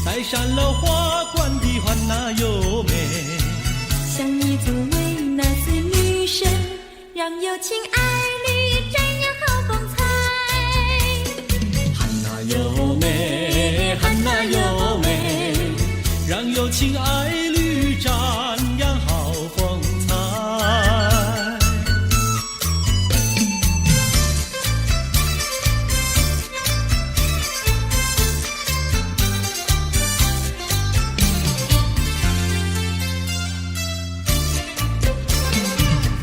戴上了花冠的汉娜有美。像一座维纳斯女神，让有情爱侣展扬好风采。汉娜有美，汉娜有美，让有情爱侣展扬好风采。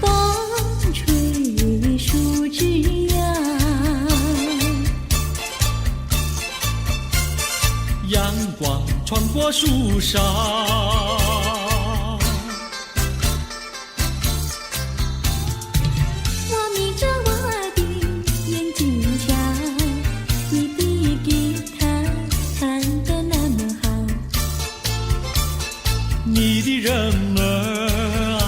风吹树枝摇，阳光穿过树梢，我眯着我的眼睛瞧，你的吉他弹得那么好。你的人儿啊，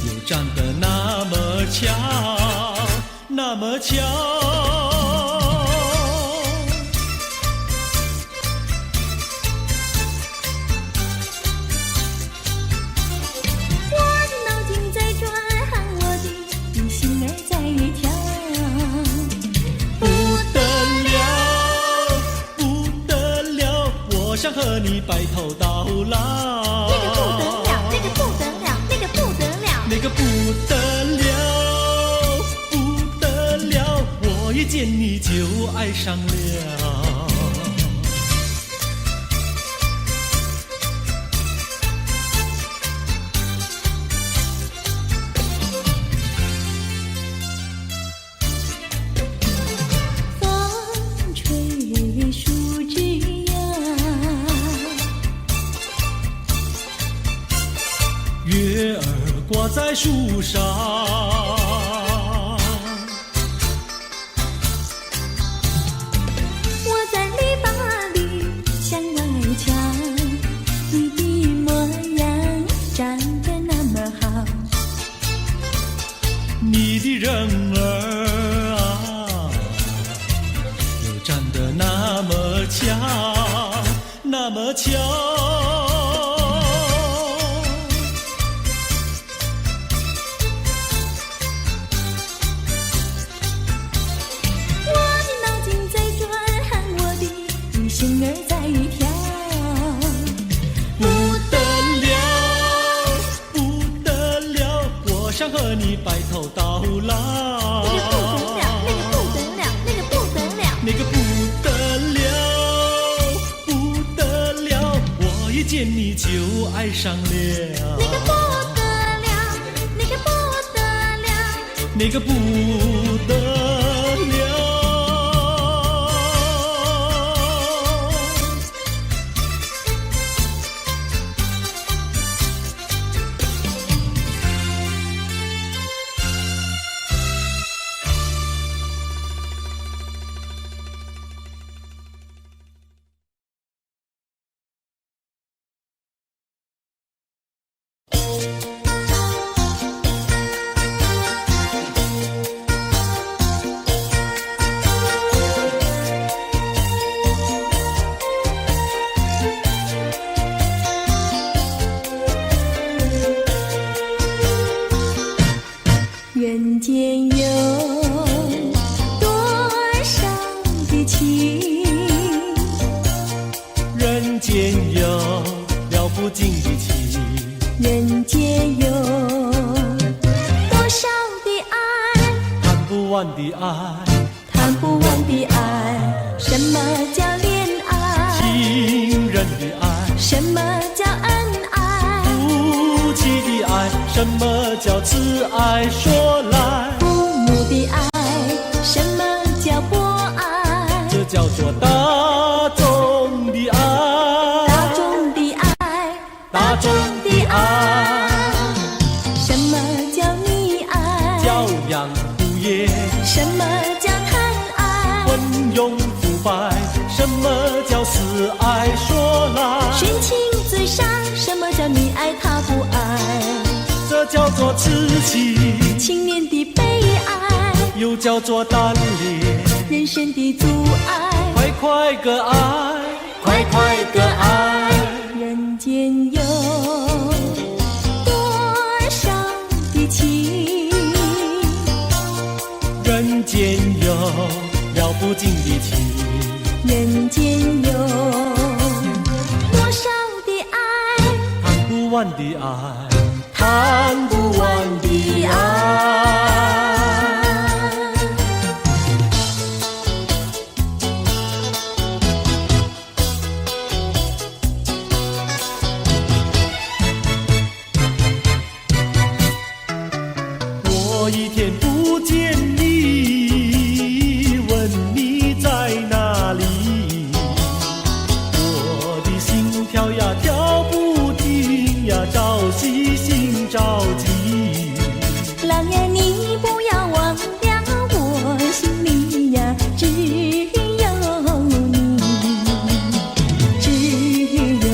又长得那么巧，那么巧。我的脑筋在转，我的心儿在跳。不得了，不得了，我想和你白头到老。那个不得了，那个不得了，那个不得了。那个不得了，不得了，我一见你就爱上了。风吹树枝摇，月儿挂在树上，我在篱笆里向外瞧，你的模样长得那么好。你的人儿桥。我的脑筋在转，喊我的心儿在跳。不得了，不得了，我想和你白头到老。那个不得了，不得了，我一见你就爱上了。那个不得了，那个不得了，那个不得了。人间有多少的情，人间有了不尽的情，人间有多少的爱，谈不完的爱，谈不完的爱。什么叫恋爱？情人的爱，什么叫恩爱？夫妻的爱，什么叫慈爱？说来，父母的爱，什么叫博爱？这叫做大众的爱，大众的爱，大众的爱，什么叫溺爱？教养无言，什么叫贪爱？昏庸腐败，什么叫死爱？说来，寻情最伤，什么叫你爱他不爱？这叫做痴情，青年的悲哀，又叫做单恋，人生的阻碍。快快个爱，快快个爱。人间有多少的情，人间有了不尽的情，人间有多少的爱，谈不完的爱，谈不完的爱。我一天不见你，问你在哪里，我的心跳呀跳不停呀，朝夕心着急。郎呀，你不要忘了，我心里呀只有你，只有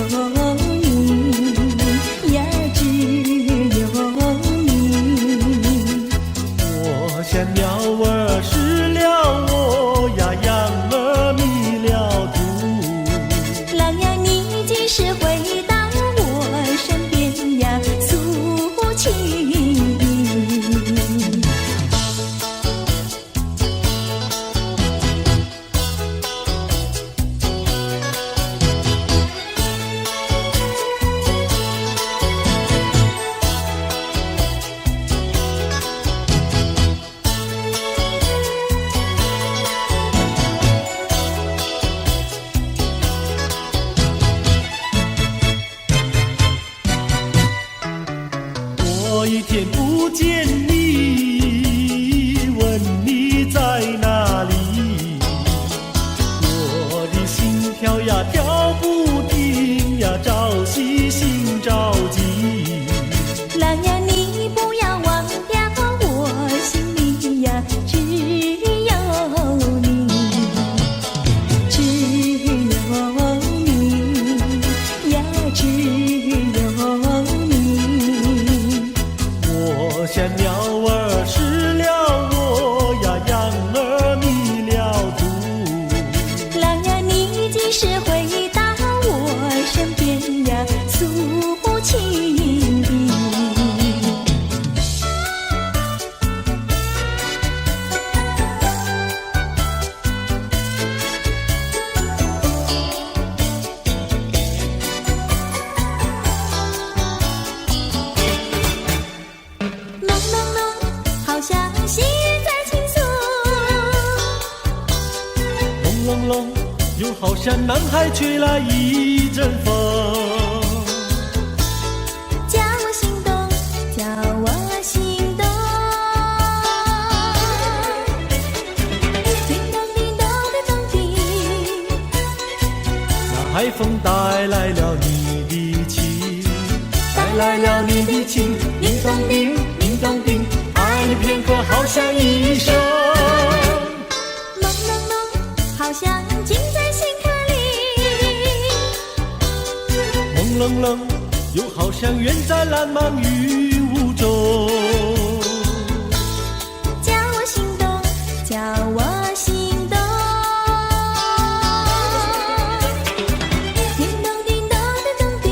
你呀，只有你。我像鸟儿失了我呀，羊儿迷了途。郎呀，你几时回到我身边呀，诉情意？我一天不见你，问你在哪里，我的心跳呀跳不停呀，朝夕心着急。郎呀，你不要忘了，我心里呀只有你，只有你呀，只有你。我像鸟地。朦朦胧，好像细雨在倾诉。朦胧胧，又好像南海吹来一阵风，叫我心动，叫我心动。叮咚叮咚的咚叮，那海风带来了你的情，带来了你的情，叮咚叮，叮咚叮，爱你片刻好像一生。朦胧胧，好像浸在心坎里。朦胧胧，又好像远在蓝茫云雾中，叫我心动，叫我心动。叮咚叮咚的咚叮，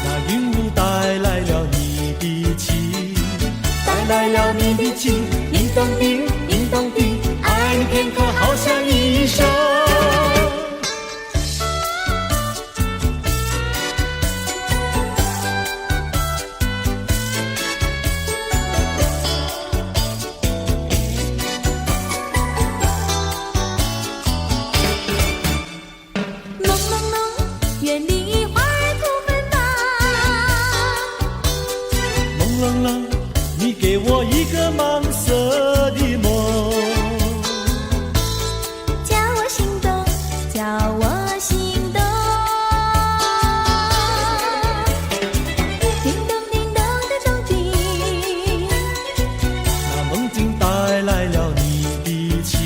那云雾带来了你的情，带来了你的情，叮咚叮，叮咚叮，爱你片刻好像一生。朦胧胧，远离花儿吐芬芳。朦胧胧，你给我一个盲色的梦，叫我心动，叫我心动。叮咚叮咚的咚叮，那梦境带来了你的情，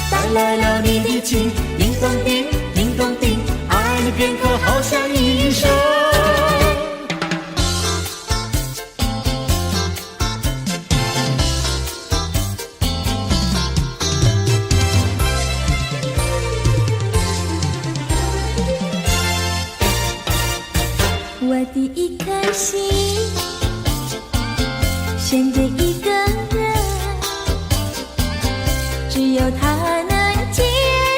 带来了你的情，叮咚叮，叮咚叮，爱你片刻好像一生。我的一颗心献给一个人，只有他能接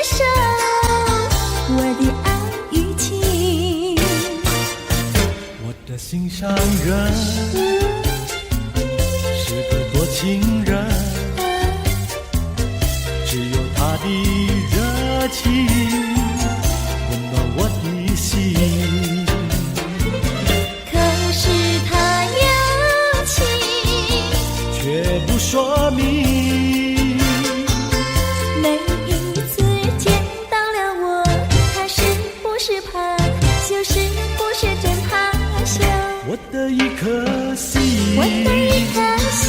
受我的爱与情。我的心上人是个多情人，只有他的热情温暖我的心。可是他有情，却不说明，每一次见到了我，他是不是怕羞，是不是真怕羞？我的一颗心，我的一颗心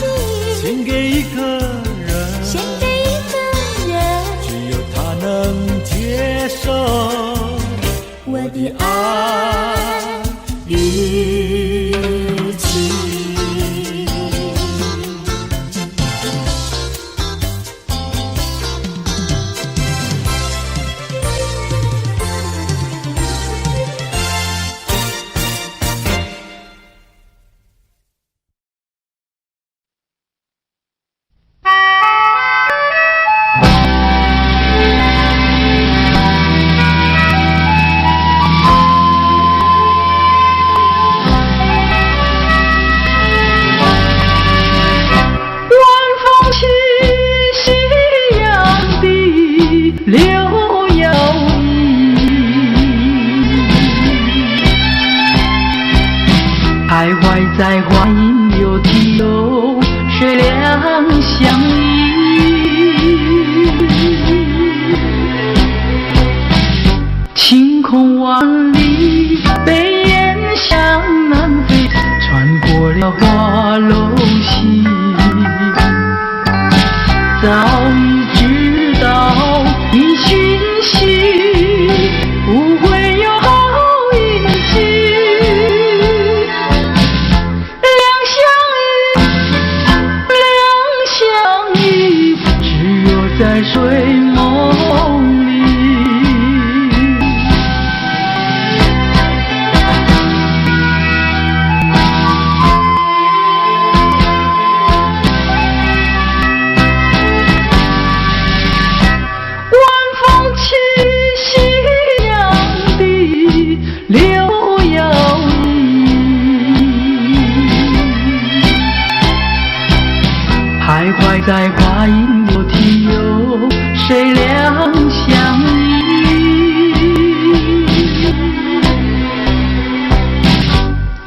献给一个人，献给一个人，只有他能接受我的爱与情。徘徊在花影柳堤头，水两相依。晴空万里，北雁向南飞，穿过了花楼溪。早已知道你讯息，不会有好运气。只有在睡梦里。在花影楼梯有谁两相依？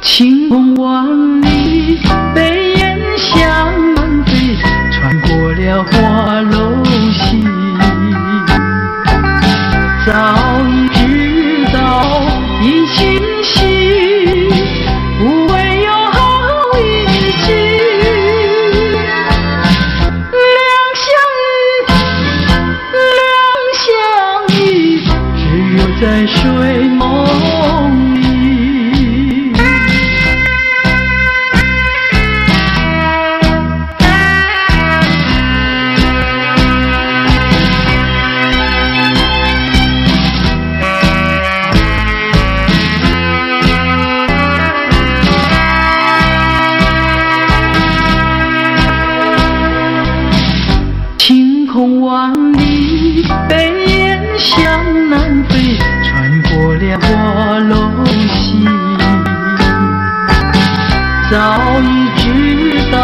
晴空万里，北雁向南飞，穿过了花楼溪。早已知道一心兮，不会有好运气。两相依，只有在睡梦里。晴空万里，北雁向南飞，穿过了花楼溪。早已知道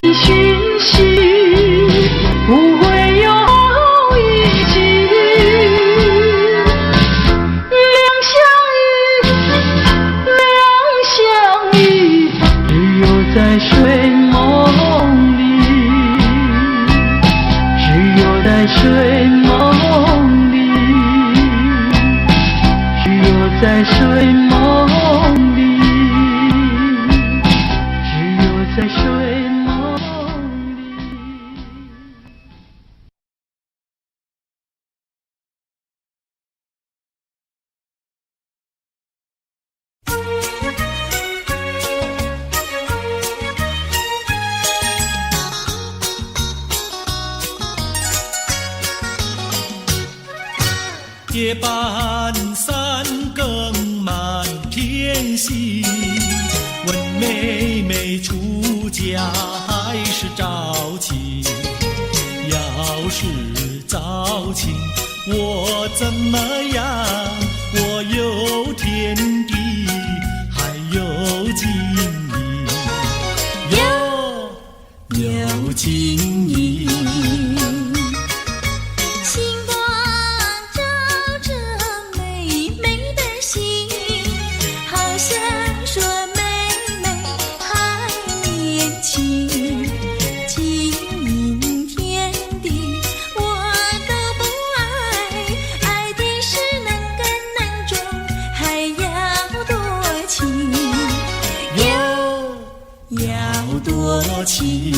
你讯息，不会有好运气。两相依，只有在睡梦里。在睡梦里，只有在睡梦里，只有在睡梦里。夜半三更满天星，问妹妹出嫁还是早亲？要是早亲，我怎么样？我有天地，还有金银，有金银。多情，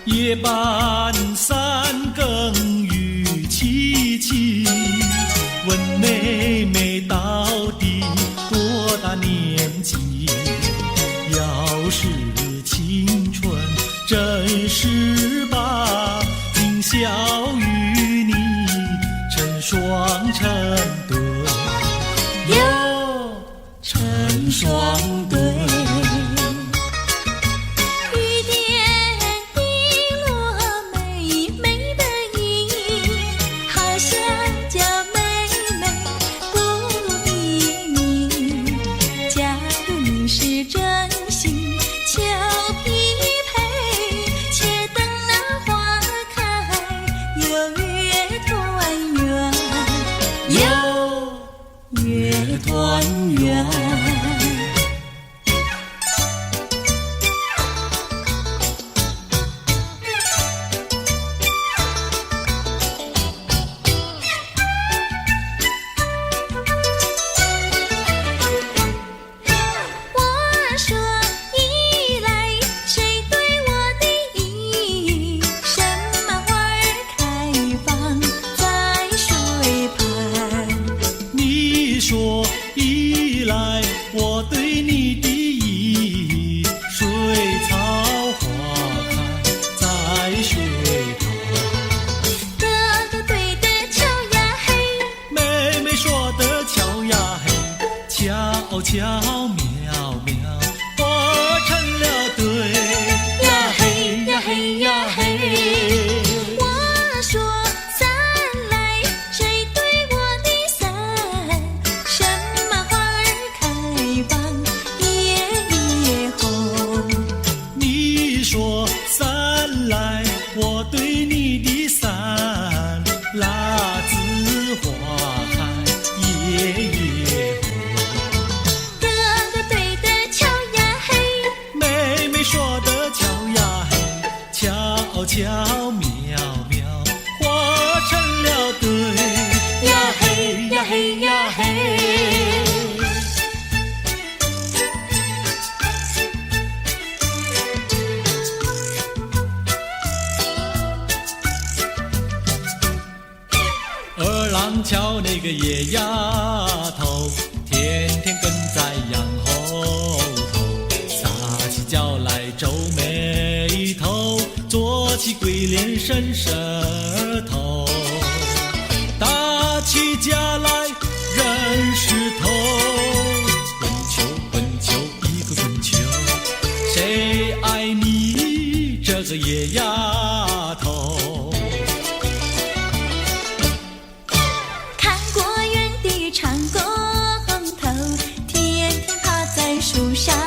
夜半三更雨凄凄，问妹妹到底多大年纪？要是青春真是把，今宵与你成双成对，哟，成双对。小苗苗化成了堆，呀嘿呀嘿呀嘿。二郎瞧那个野丫头，天天跟在羊后头，撒起娇来皱眉头，做起鬼脸伸舌头，打起架来扔石头，滚球滚球一个滚球，谁爱你这个野丫头？长工头，天天趴在树上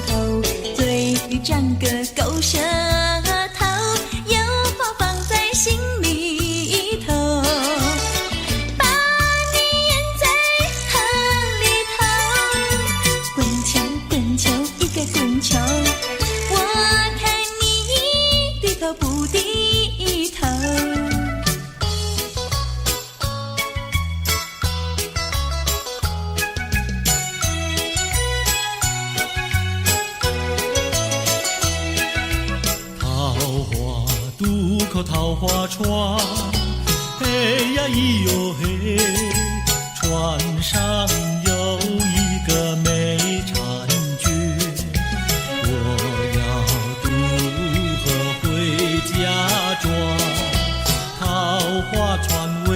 头，嘴里长个狗舌头，有话放在心里头，把你咽在河里头，滚球滚球一个滚球，我看你低头不低头。桃花船，嘿呀咿哟嘿，船上有一个美婵娟，我要渡河回家庄，桃花船为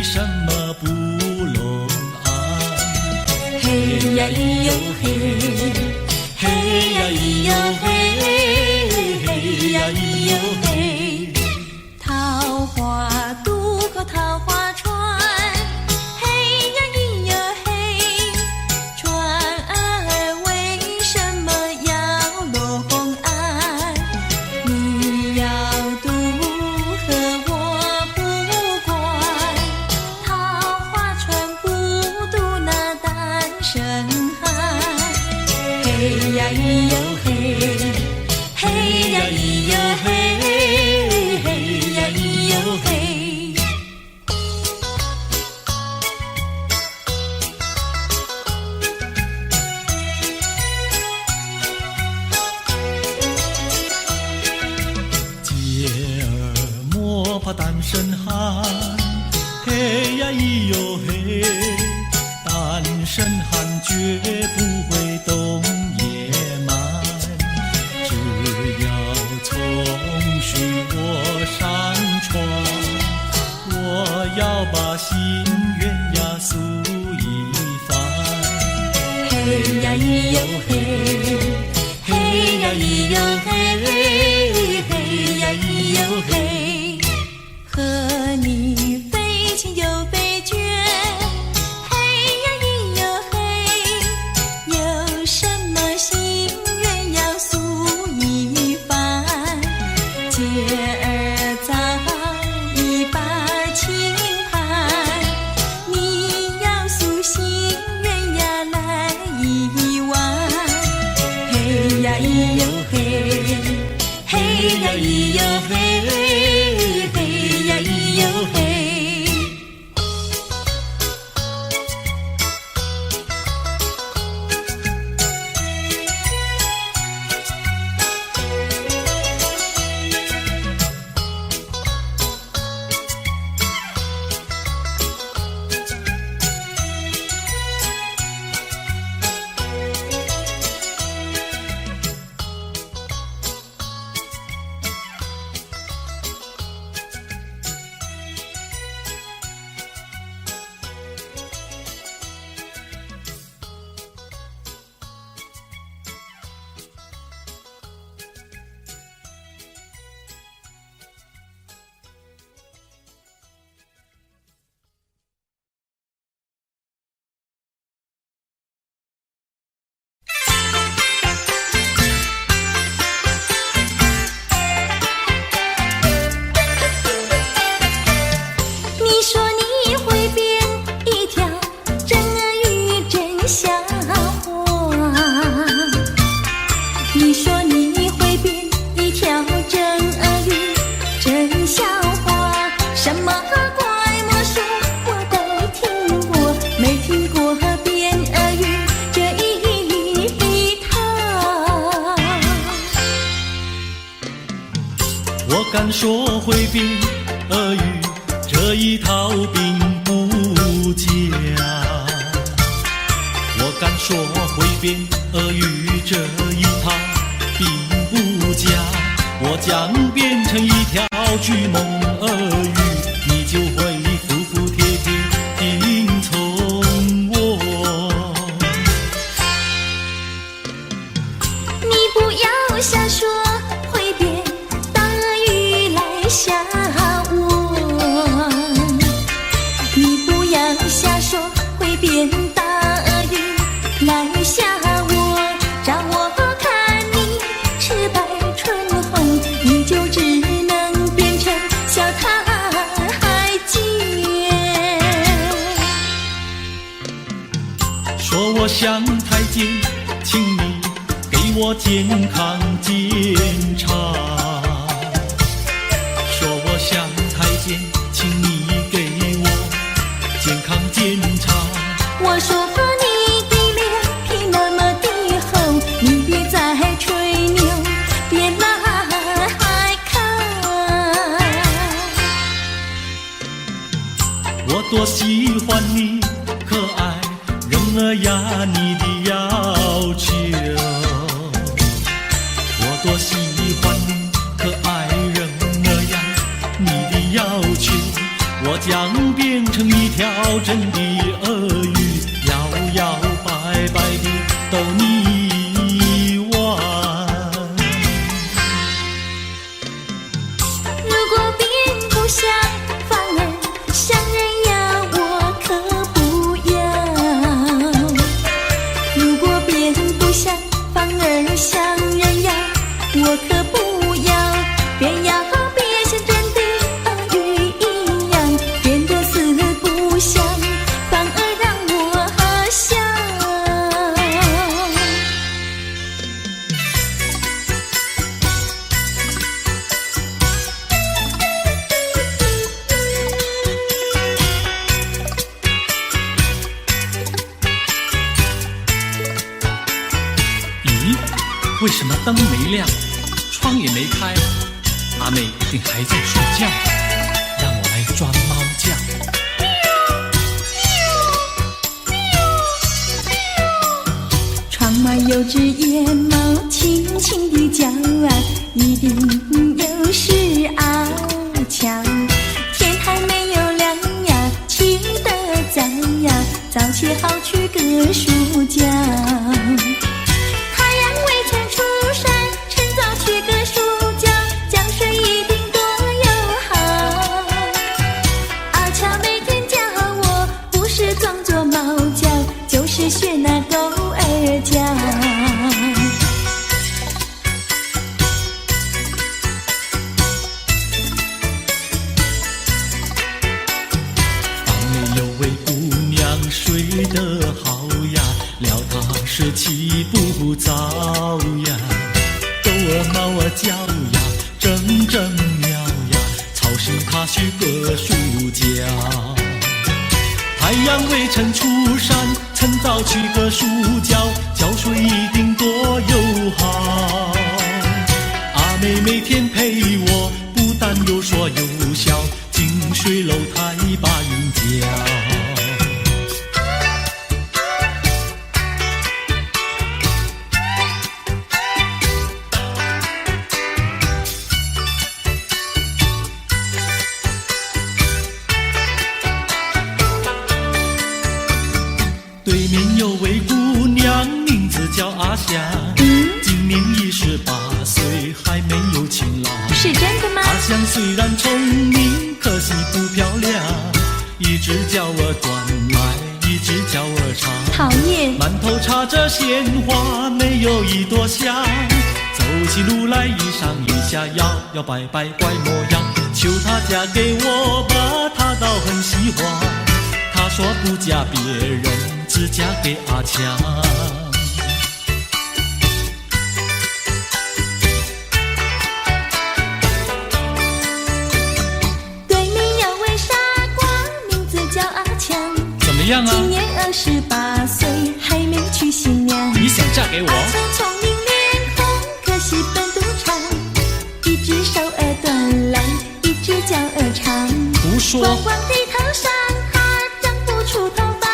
什么不拢岸？嘿呀咿哟嘿，嘿呀咿哟嘿，嘿呀咿哟嘿。桃花渡口桃花船，嘿呀咿呀嘿，船儿为什么要拢岸？你要渡河我不管，桃花船不渡那单身汉。嘿呀咿哟嘿，嘿呀咿哟嘿，嘿呀咿哟嘿。姐儿莫怕单身汉，嘿呀咿哟嘿，单身汉绝不会动野蛮，只要从许我上船，我要把心愿呀诉一番。嘿呀咿哟嘿，嘿呀咿哟嘿，嘿呀咿哟嘿，和你非亲又非眷，嘿呀咿哟嘿，有什么心愿要诉一番？姐儿早已把情盼，你要诉心愿呀来一碗。嘿呀咿哟嘿，嘿呀咿哟嘿，嘿呀咿哟嘿。你说你会变一条真鳄鱼，我敢说会变俄语这一套并不假，我敢说会变俄语这一套并不假，我将变成一条巨猛鳄鱼，你就会服服帖帖听从我。你不要瞎说会变大鳄鱼来吓我，你不要瞎说会变大鳄鱼来吓我，照我看你赤白唇红，你就只能变成小太监。说我像太监，请你给我健康检查。说我像太监，请你给我健康检查。我说你的脸皮那么的厚，你别再吹牛，别来看。我多喜欢你可爱人儿呀，你的要求。我多喜欢你可爱人儿呀，你的要求。我将变成一条真的鳄鱼，摇摇摆摆地逗你玩。如果变不像，反而像人呀，我可不要。如果变不像，反而像人呀，我可不要。变呀变像真的鳄鱼一样，变得四不像，反而让我想。咦，为什么灯没亮，窗也没开？阿妹一定还在睡觉，让我来装猫叫。窗外有只野猫轻轻地叫啊，一定又是阿强。天还没有亮呀，起得早呀，早起好去个书觉。太阳未曾出山，趁早去个书觉，江水一定多友好。阿强每天教我，不是装作猫叫，就是学那狗儿叫。房内有位姑娘睡得好呀，料她是起不早呀。狗儿猫儿叫呀，正正喵呀，吵醒她去个书觉。太阳未曾出山，趁早去个书觉，觉睡一定多友好。阿妹每天陪我，不但有说有笑，近水楼台把云搅。对面有位姑娘，名字叫阿霞，今年28岁，还没有情郎。是真的吗？阿香虽然聪明，可惜不漂亮，一直叫我转来，一直叫我插。讨厌。满头插着鲜花，没有一朵香。走起路来一上一下，摇摇摆摆怪模样。求她嫁给我吧，她倒很喜欢。她说不嫁别人，只嫁给阿强。对面有位傻瓜，名字叫阿强。怎么样啊？今年28岁，还没娶新娘。你想嫁给我？阿强聪明脸红，可惜本不长，一只手儿断说。光光的头上还长不出头发，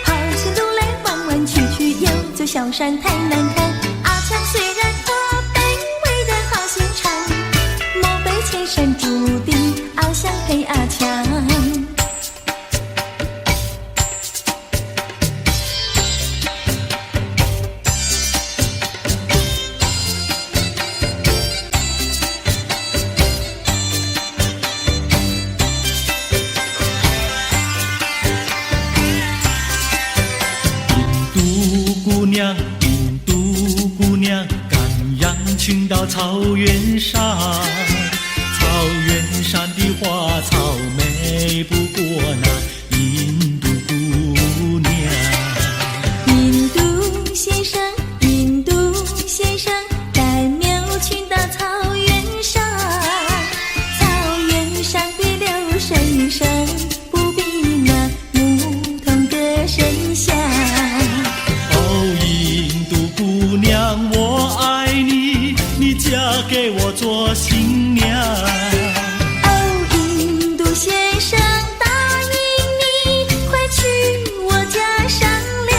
跑起路来弯弯曲曲，又走小山太难看。阿强虽然驼背，为人好心肠，莫非前生注定翱翔配阿强。印度姑娘，赶羊群到草原上，草原上的花草美不过那印度姑娘。印度先生，印度先生，带牛群到草原上，草原上的流水声不比那牧童歌声响。姑娘，我爱你，你嫁给我做新娘。哦，印度先生答应你，快去我家商量。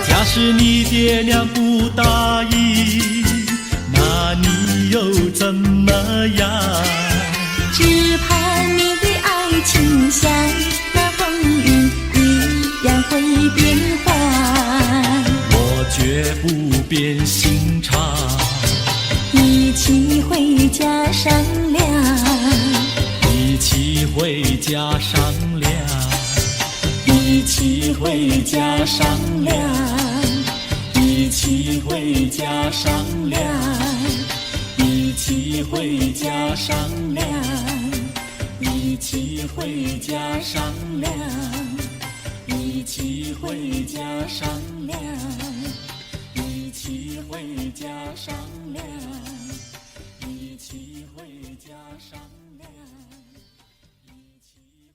假使你爹娘不答应，那你又怎么样？只怕你的爱情像那风雨一样会变幻。绝不变心肠，一起回家商量，一起回家商量，一起回家商量，一起回家商量，一起回家商量，一起回家商量，一起回家商量。一起回家商量，一起回家商量，一起回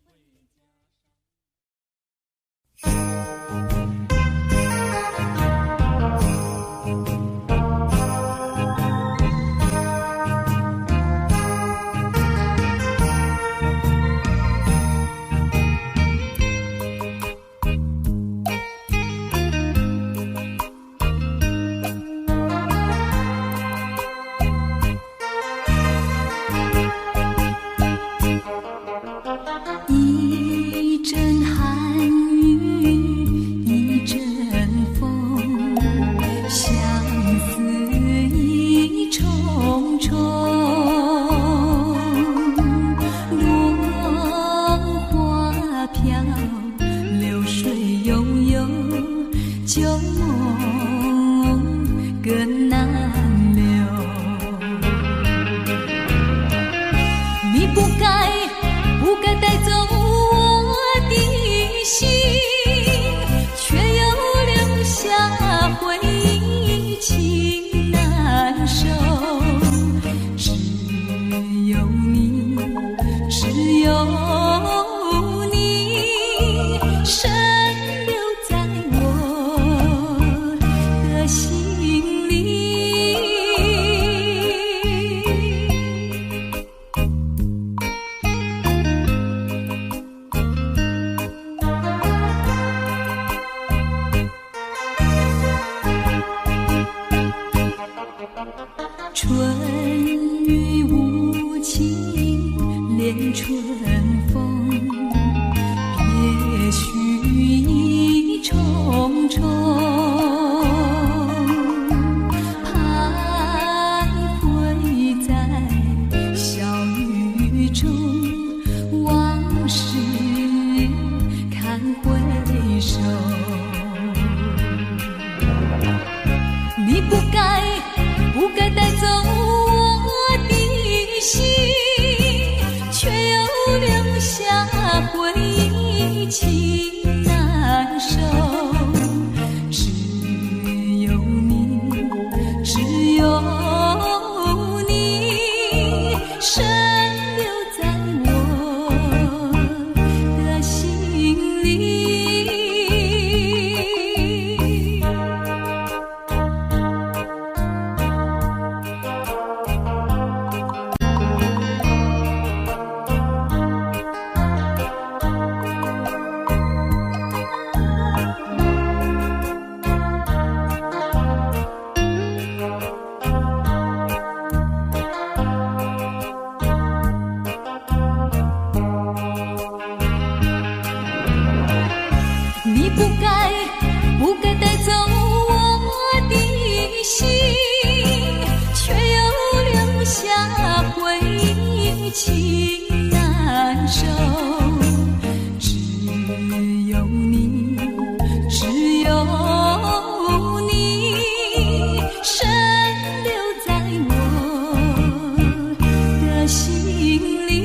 一阵寒雨一阵风，相思意重重，落花飘，流水悠悠，旧梦更难留。你不该带走我的心，却又留下回忆，情难收。只有你，只有你，深留在我的心里。春雨无情恋春风，别绪意重重，徘徊在小雨中，往事看回首。你不该带走我的心，却又情难收，只有你，只有你，深留在我的心里。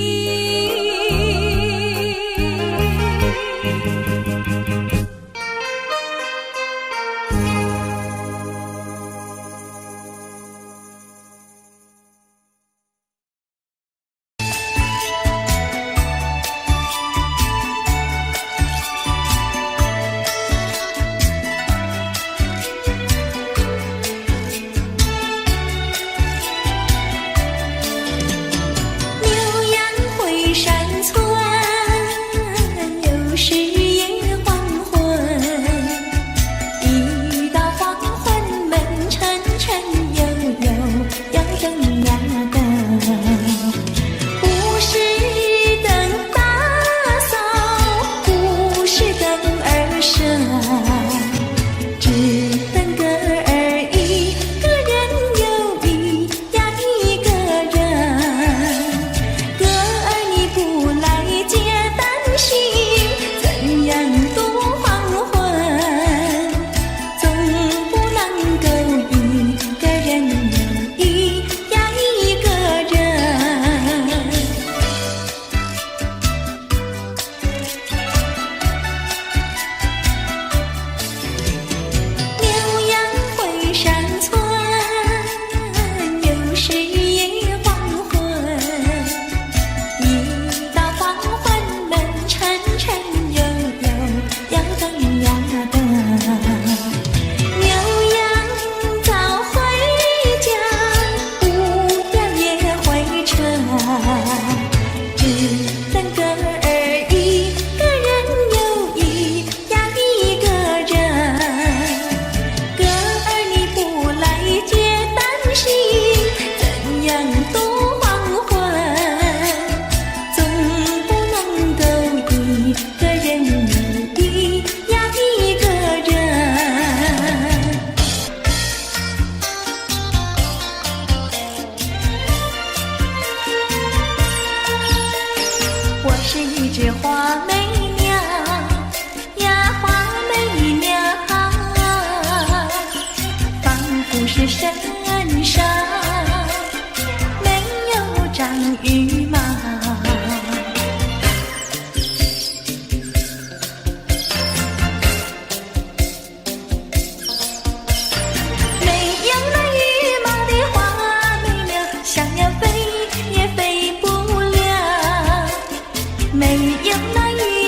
没有那雨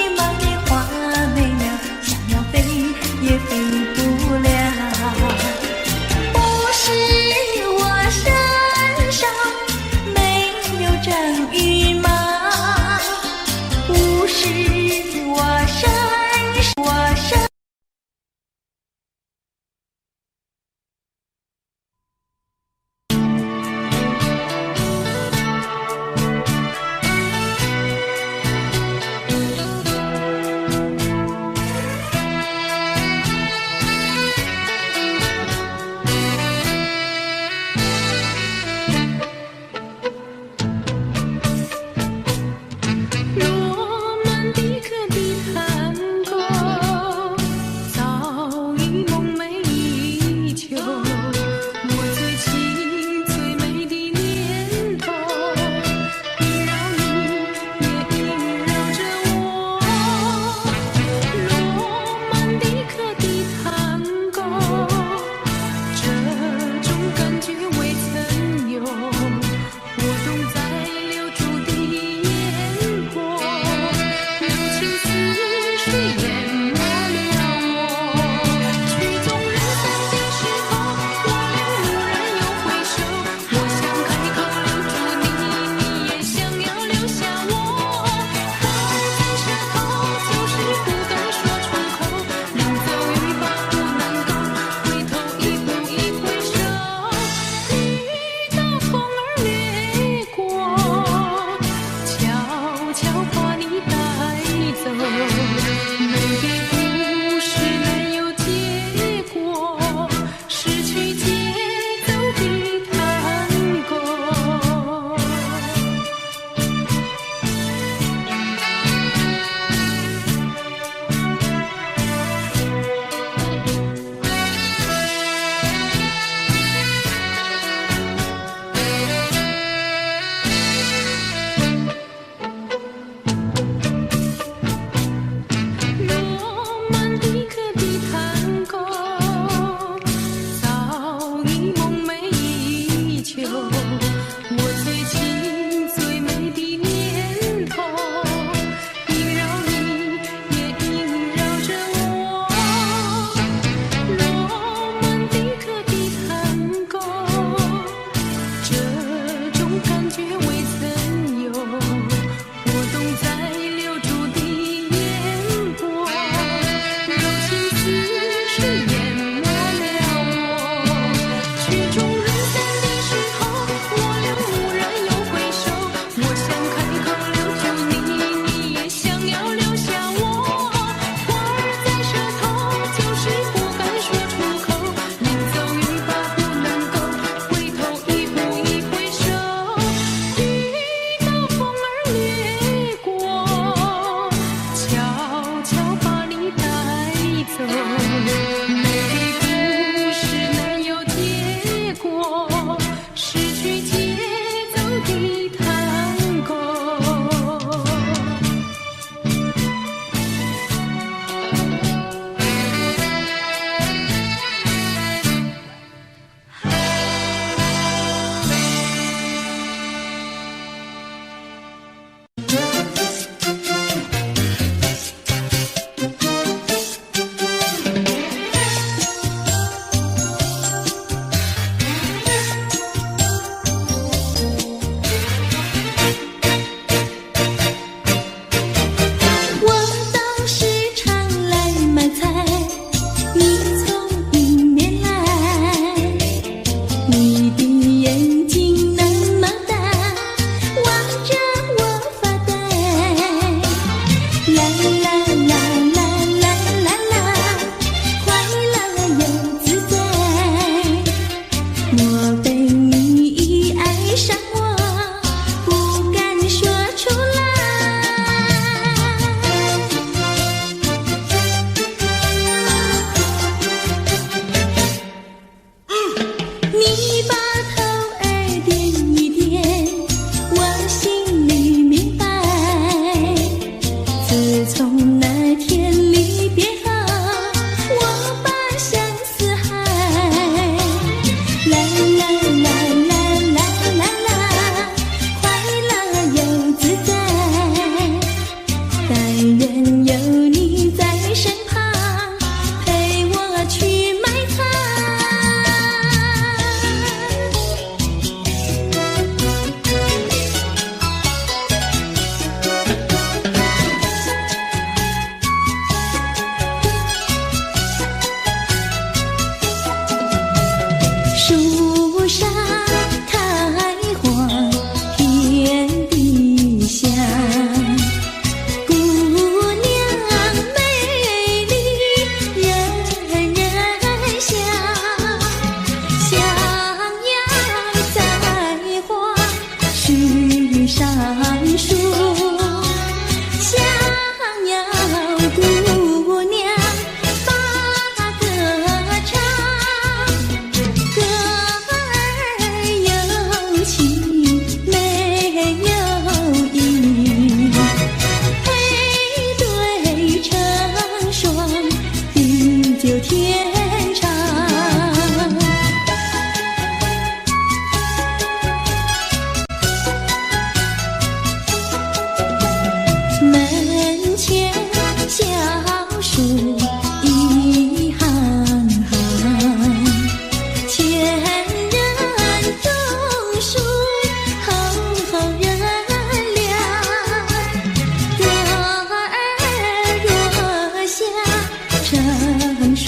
你的眼睛那么大，望着我发呆。啦啦啦啦啦啦啦，快乐又自在。莫非你爱上我，不敢说出来？你把头儿点一点，我心里明白。自从那天离别后，我把相思海。啦啦啦啦啦啦啦，快乐又自在。但愿有你在身旁，陪我去买菜。树上开花，天地香。姑娘美丽，人人想。想要栽花树上树，想要姑娘把歌唱。歌儿有情没有意，配对成双，地久天长。门前小树一行行，前人种树，后人凉。歌儿若下成双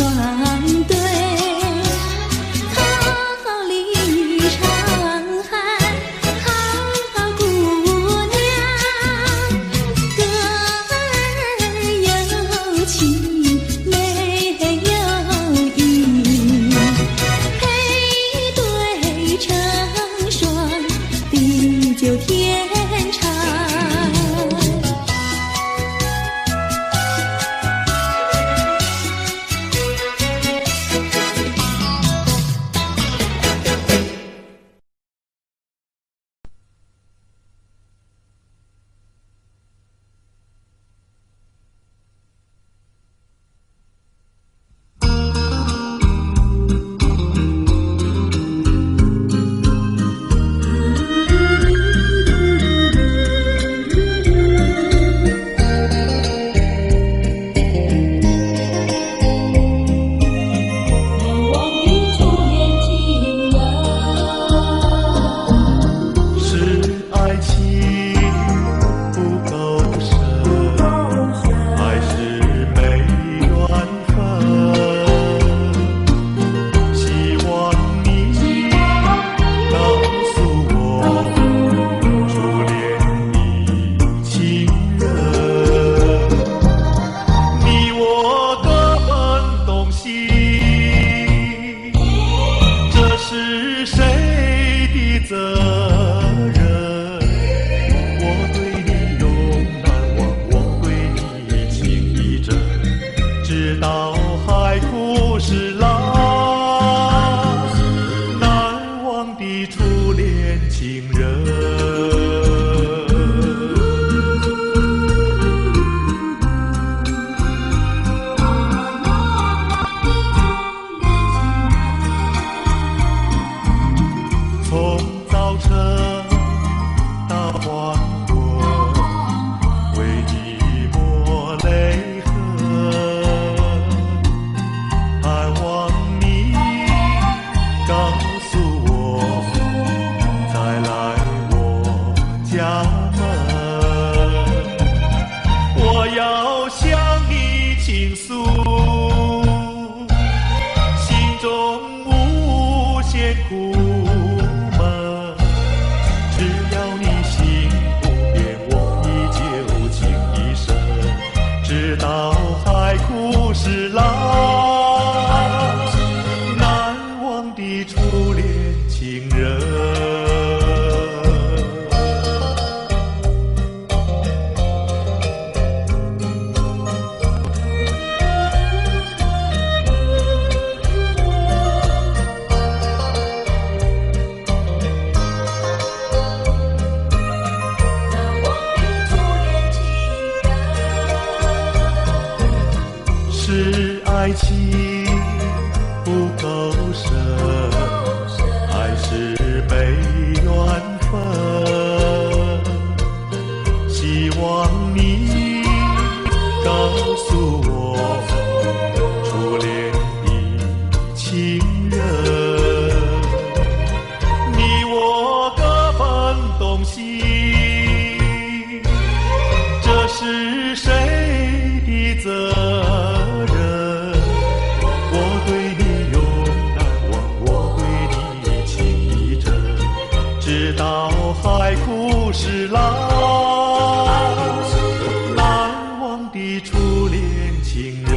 对，桃李长寒好姑娘。歌儿有情没有意，配对成双，地久天长。再来。情不够深，还是被缘分。希望你告诉我，初恋的情人，你我各分东西，这是谁的责任？我对你永难忘，我对你情意真，直到海枯石烂，难忘的初恋情人。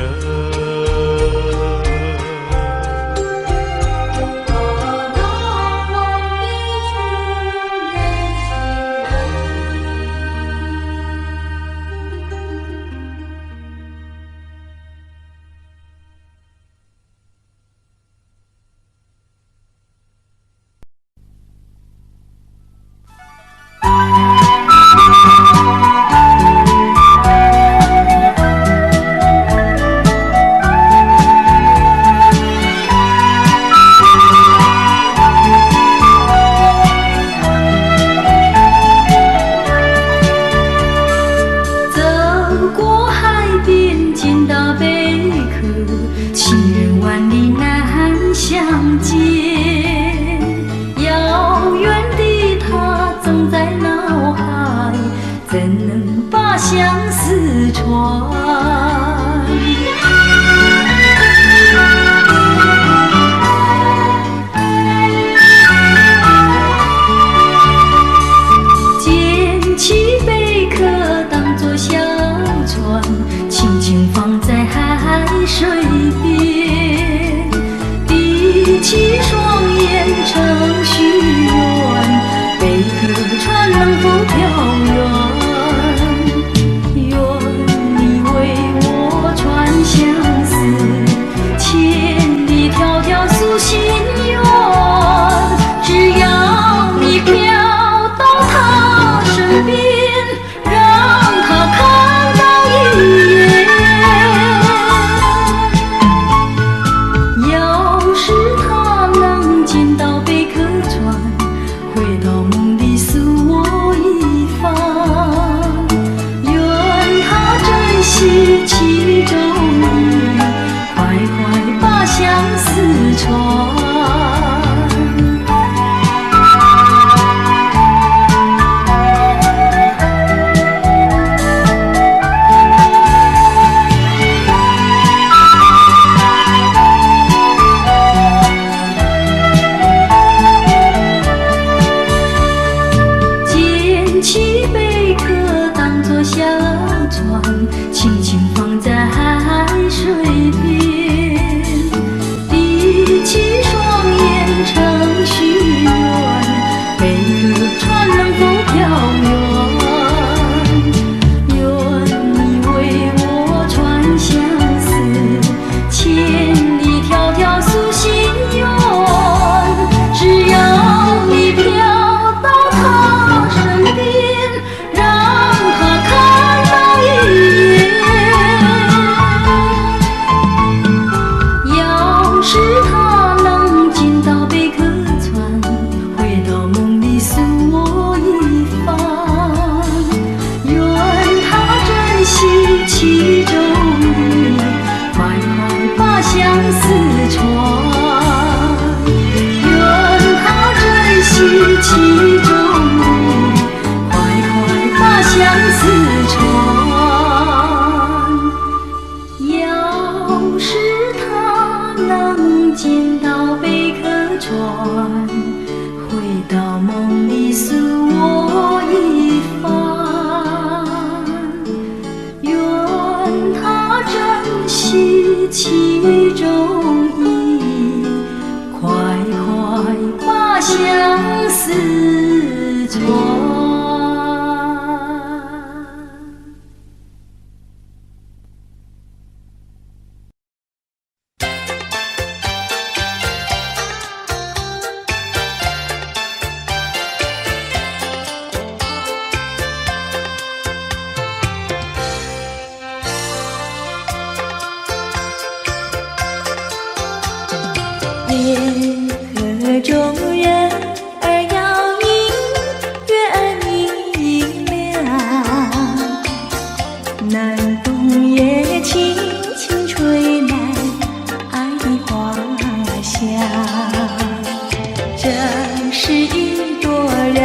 是一朵人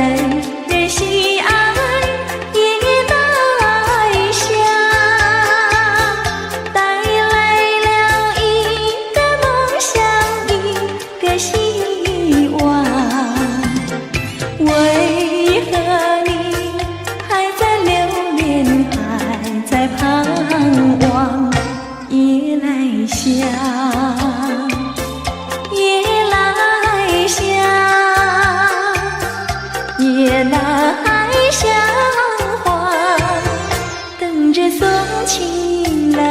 人喜爱也耐香，带来了一个梦想，一个希望。为何你还在留恋，还在盼望？夜来香，夜来香，夜来香花，等着送情郎。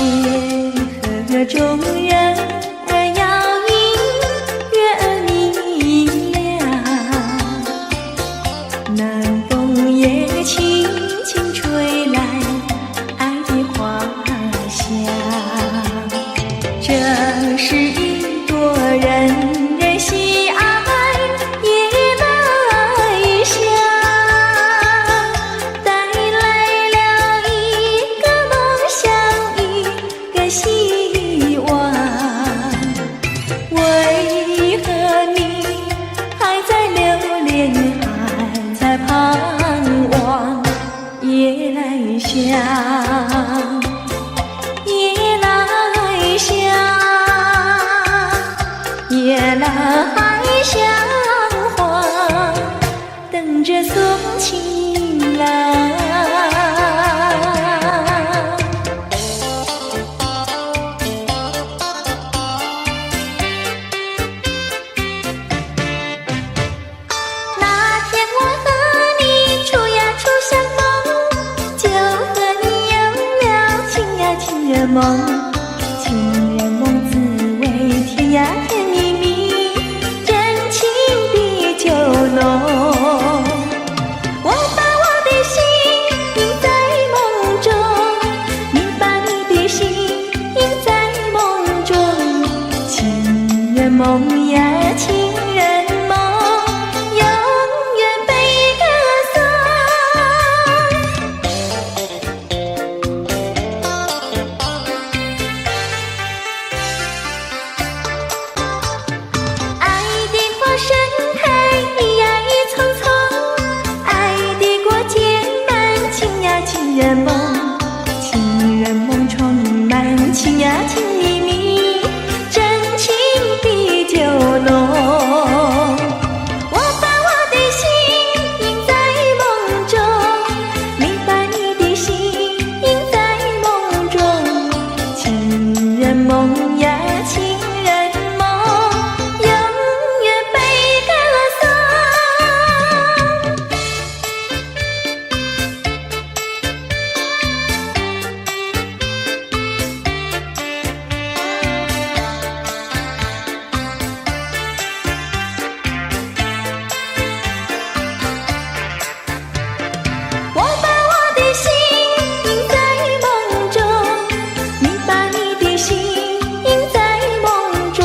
夜河中人儿摇影，月儿明亮，南风也轻轻吹来爱的花香。这是一朵人人喜爱也耐香，带来了一个梦想，一个希望。为何你还在留恋，还在盼望？夜来香，夜来香，夜来香花，等着送情郎。那天我和你处呀处相逢，就和你有了情呀情人梦，情人梦滋味甜呀甜蜜蜜，真情比酒浓。我把我的心印在梦中，你把你的心印在梦中，情人梦呀情人梦，永远被歌颂。爱的过深海，一呀一丛丛，爱的过渐满，情呀情人梦，情人梦充满情呀情蜜蜜，真情比酒浓。我把我的心印在梦中，你把你的心印在梦中，情人梦呀情人梦，永远被歌颂。我把我的心印在梦中，你把你的心印在梦中，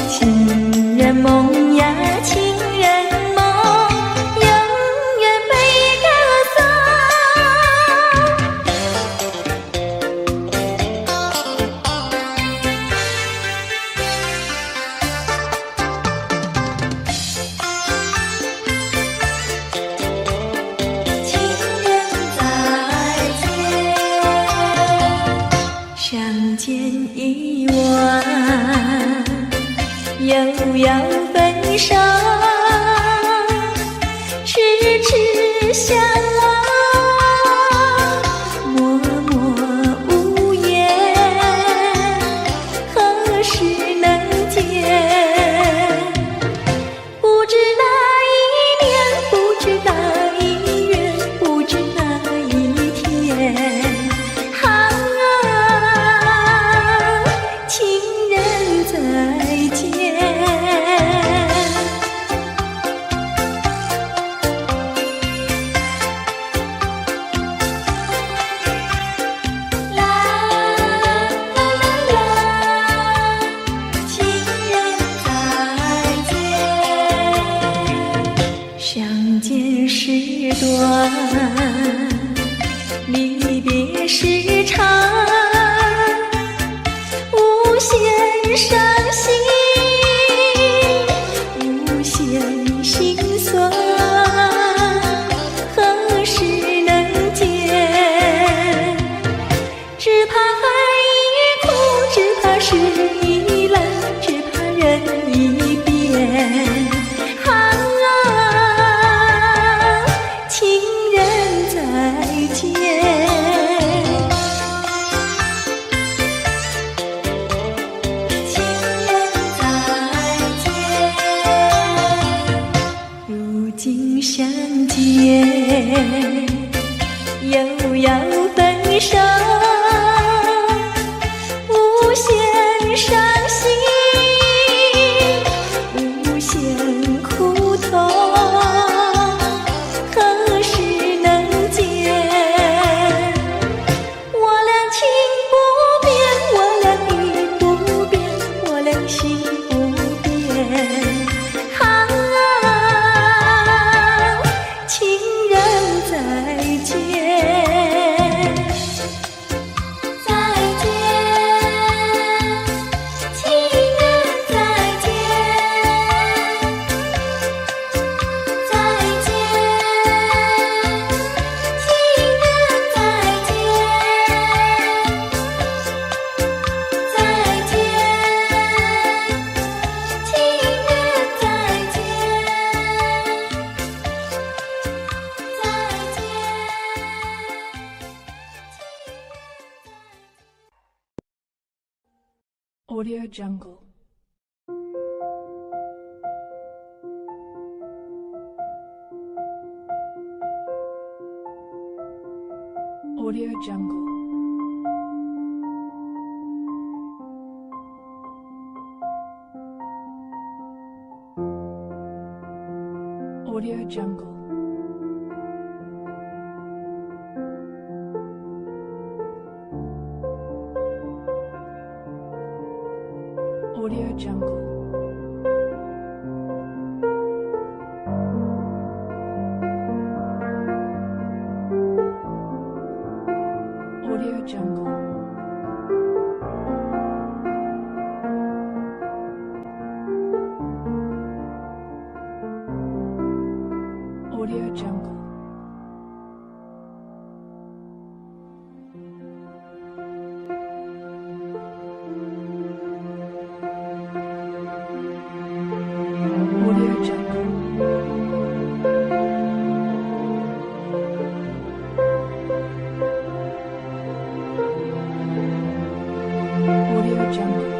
情人梦呀情人梦，永远被歌颂。情人再见，相见已晚，又要分手，痴痴相望，默默无言，何时能见？不知哪一年，不知哪一月，不知哪一天。啊，情人再见。啦啦啦啦。Audio Jungle. Audio Jungle. Audio Jungle. Audio Jungle. Audio Jungle. Audio Jungle. Audio Jungle. Audio Jungle.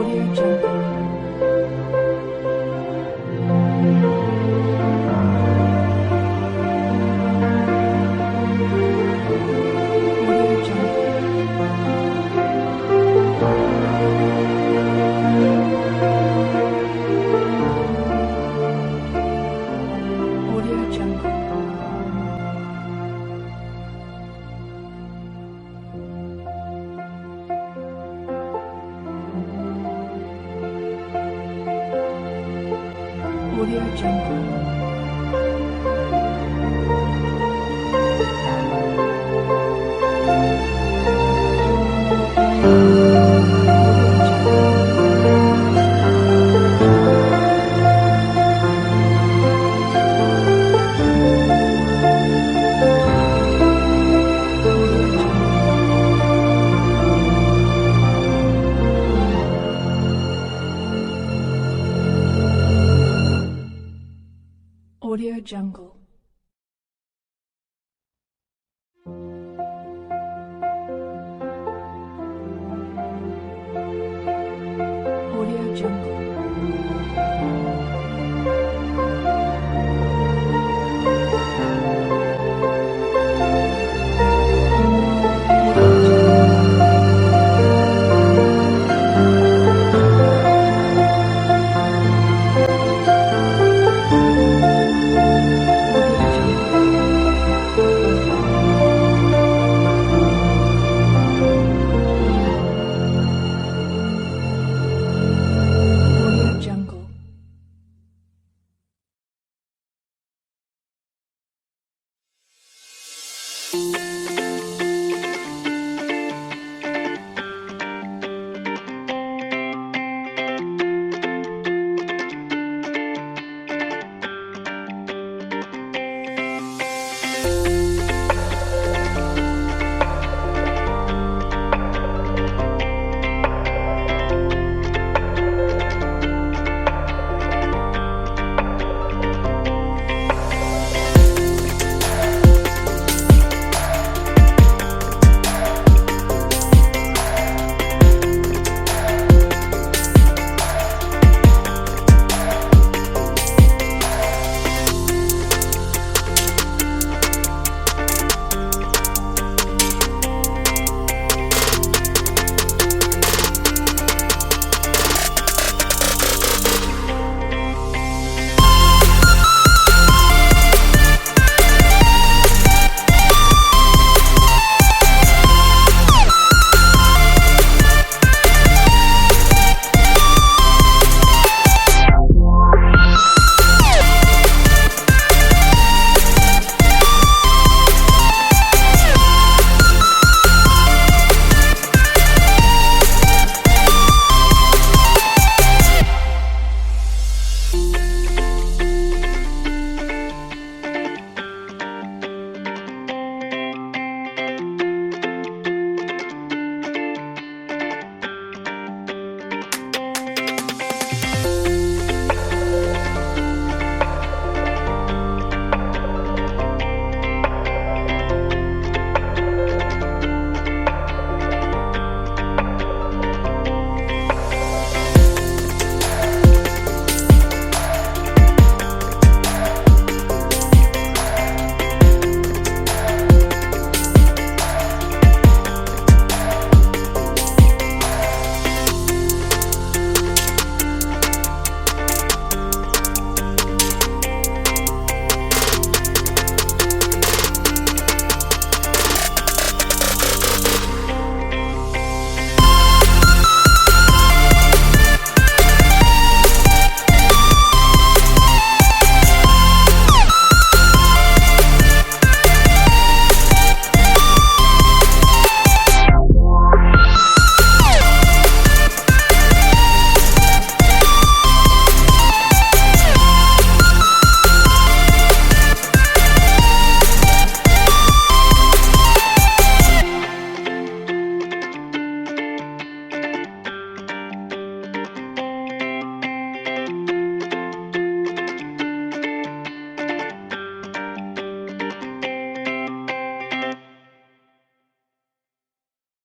Audio Jungle. Audio Jungle. Audio Jungle. Audio Jungle. Audio Jungle. Audio Jungle. Audio Jungle. Audio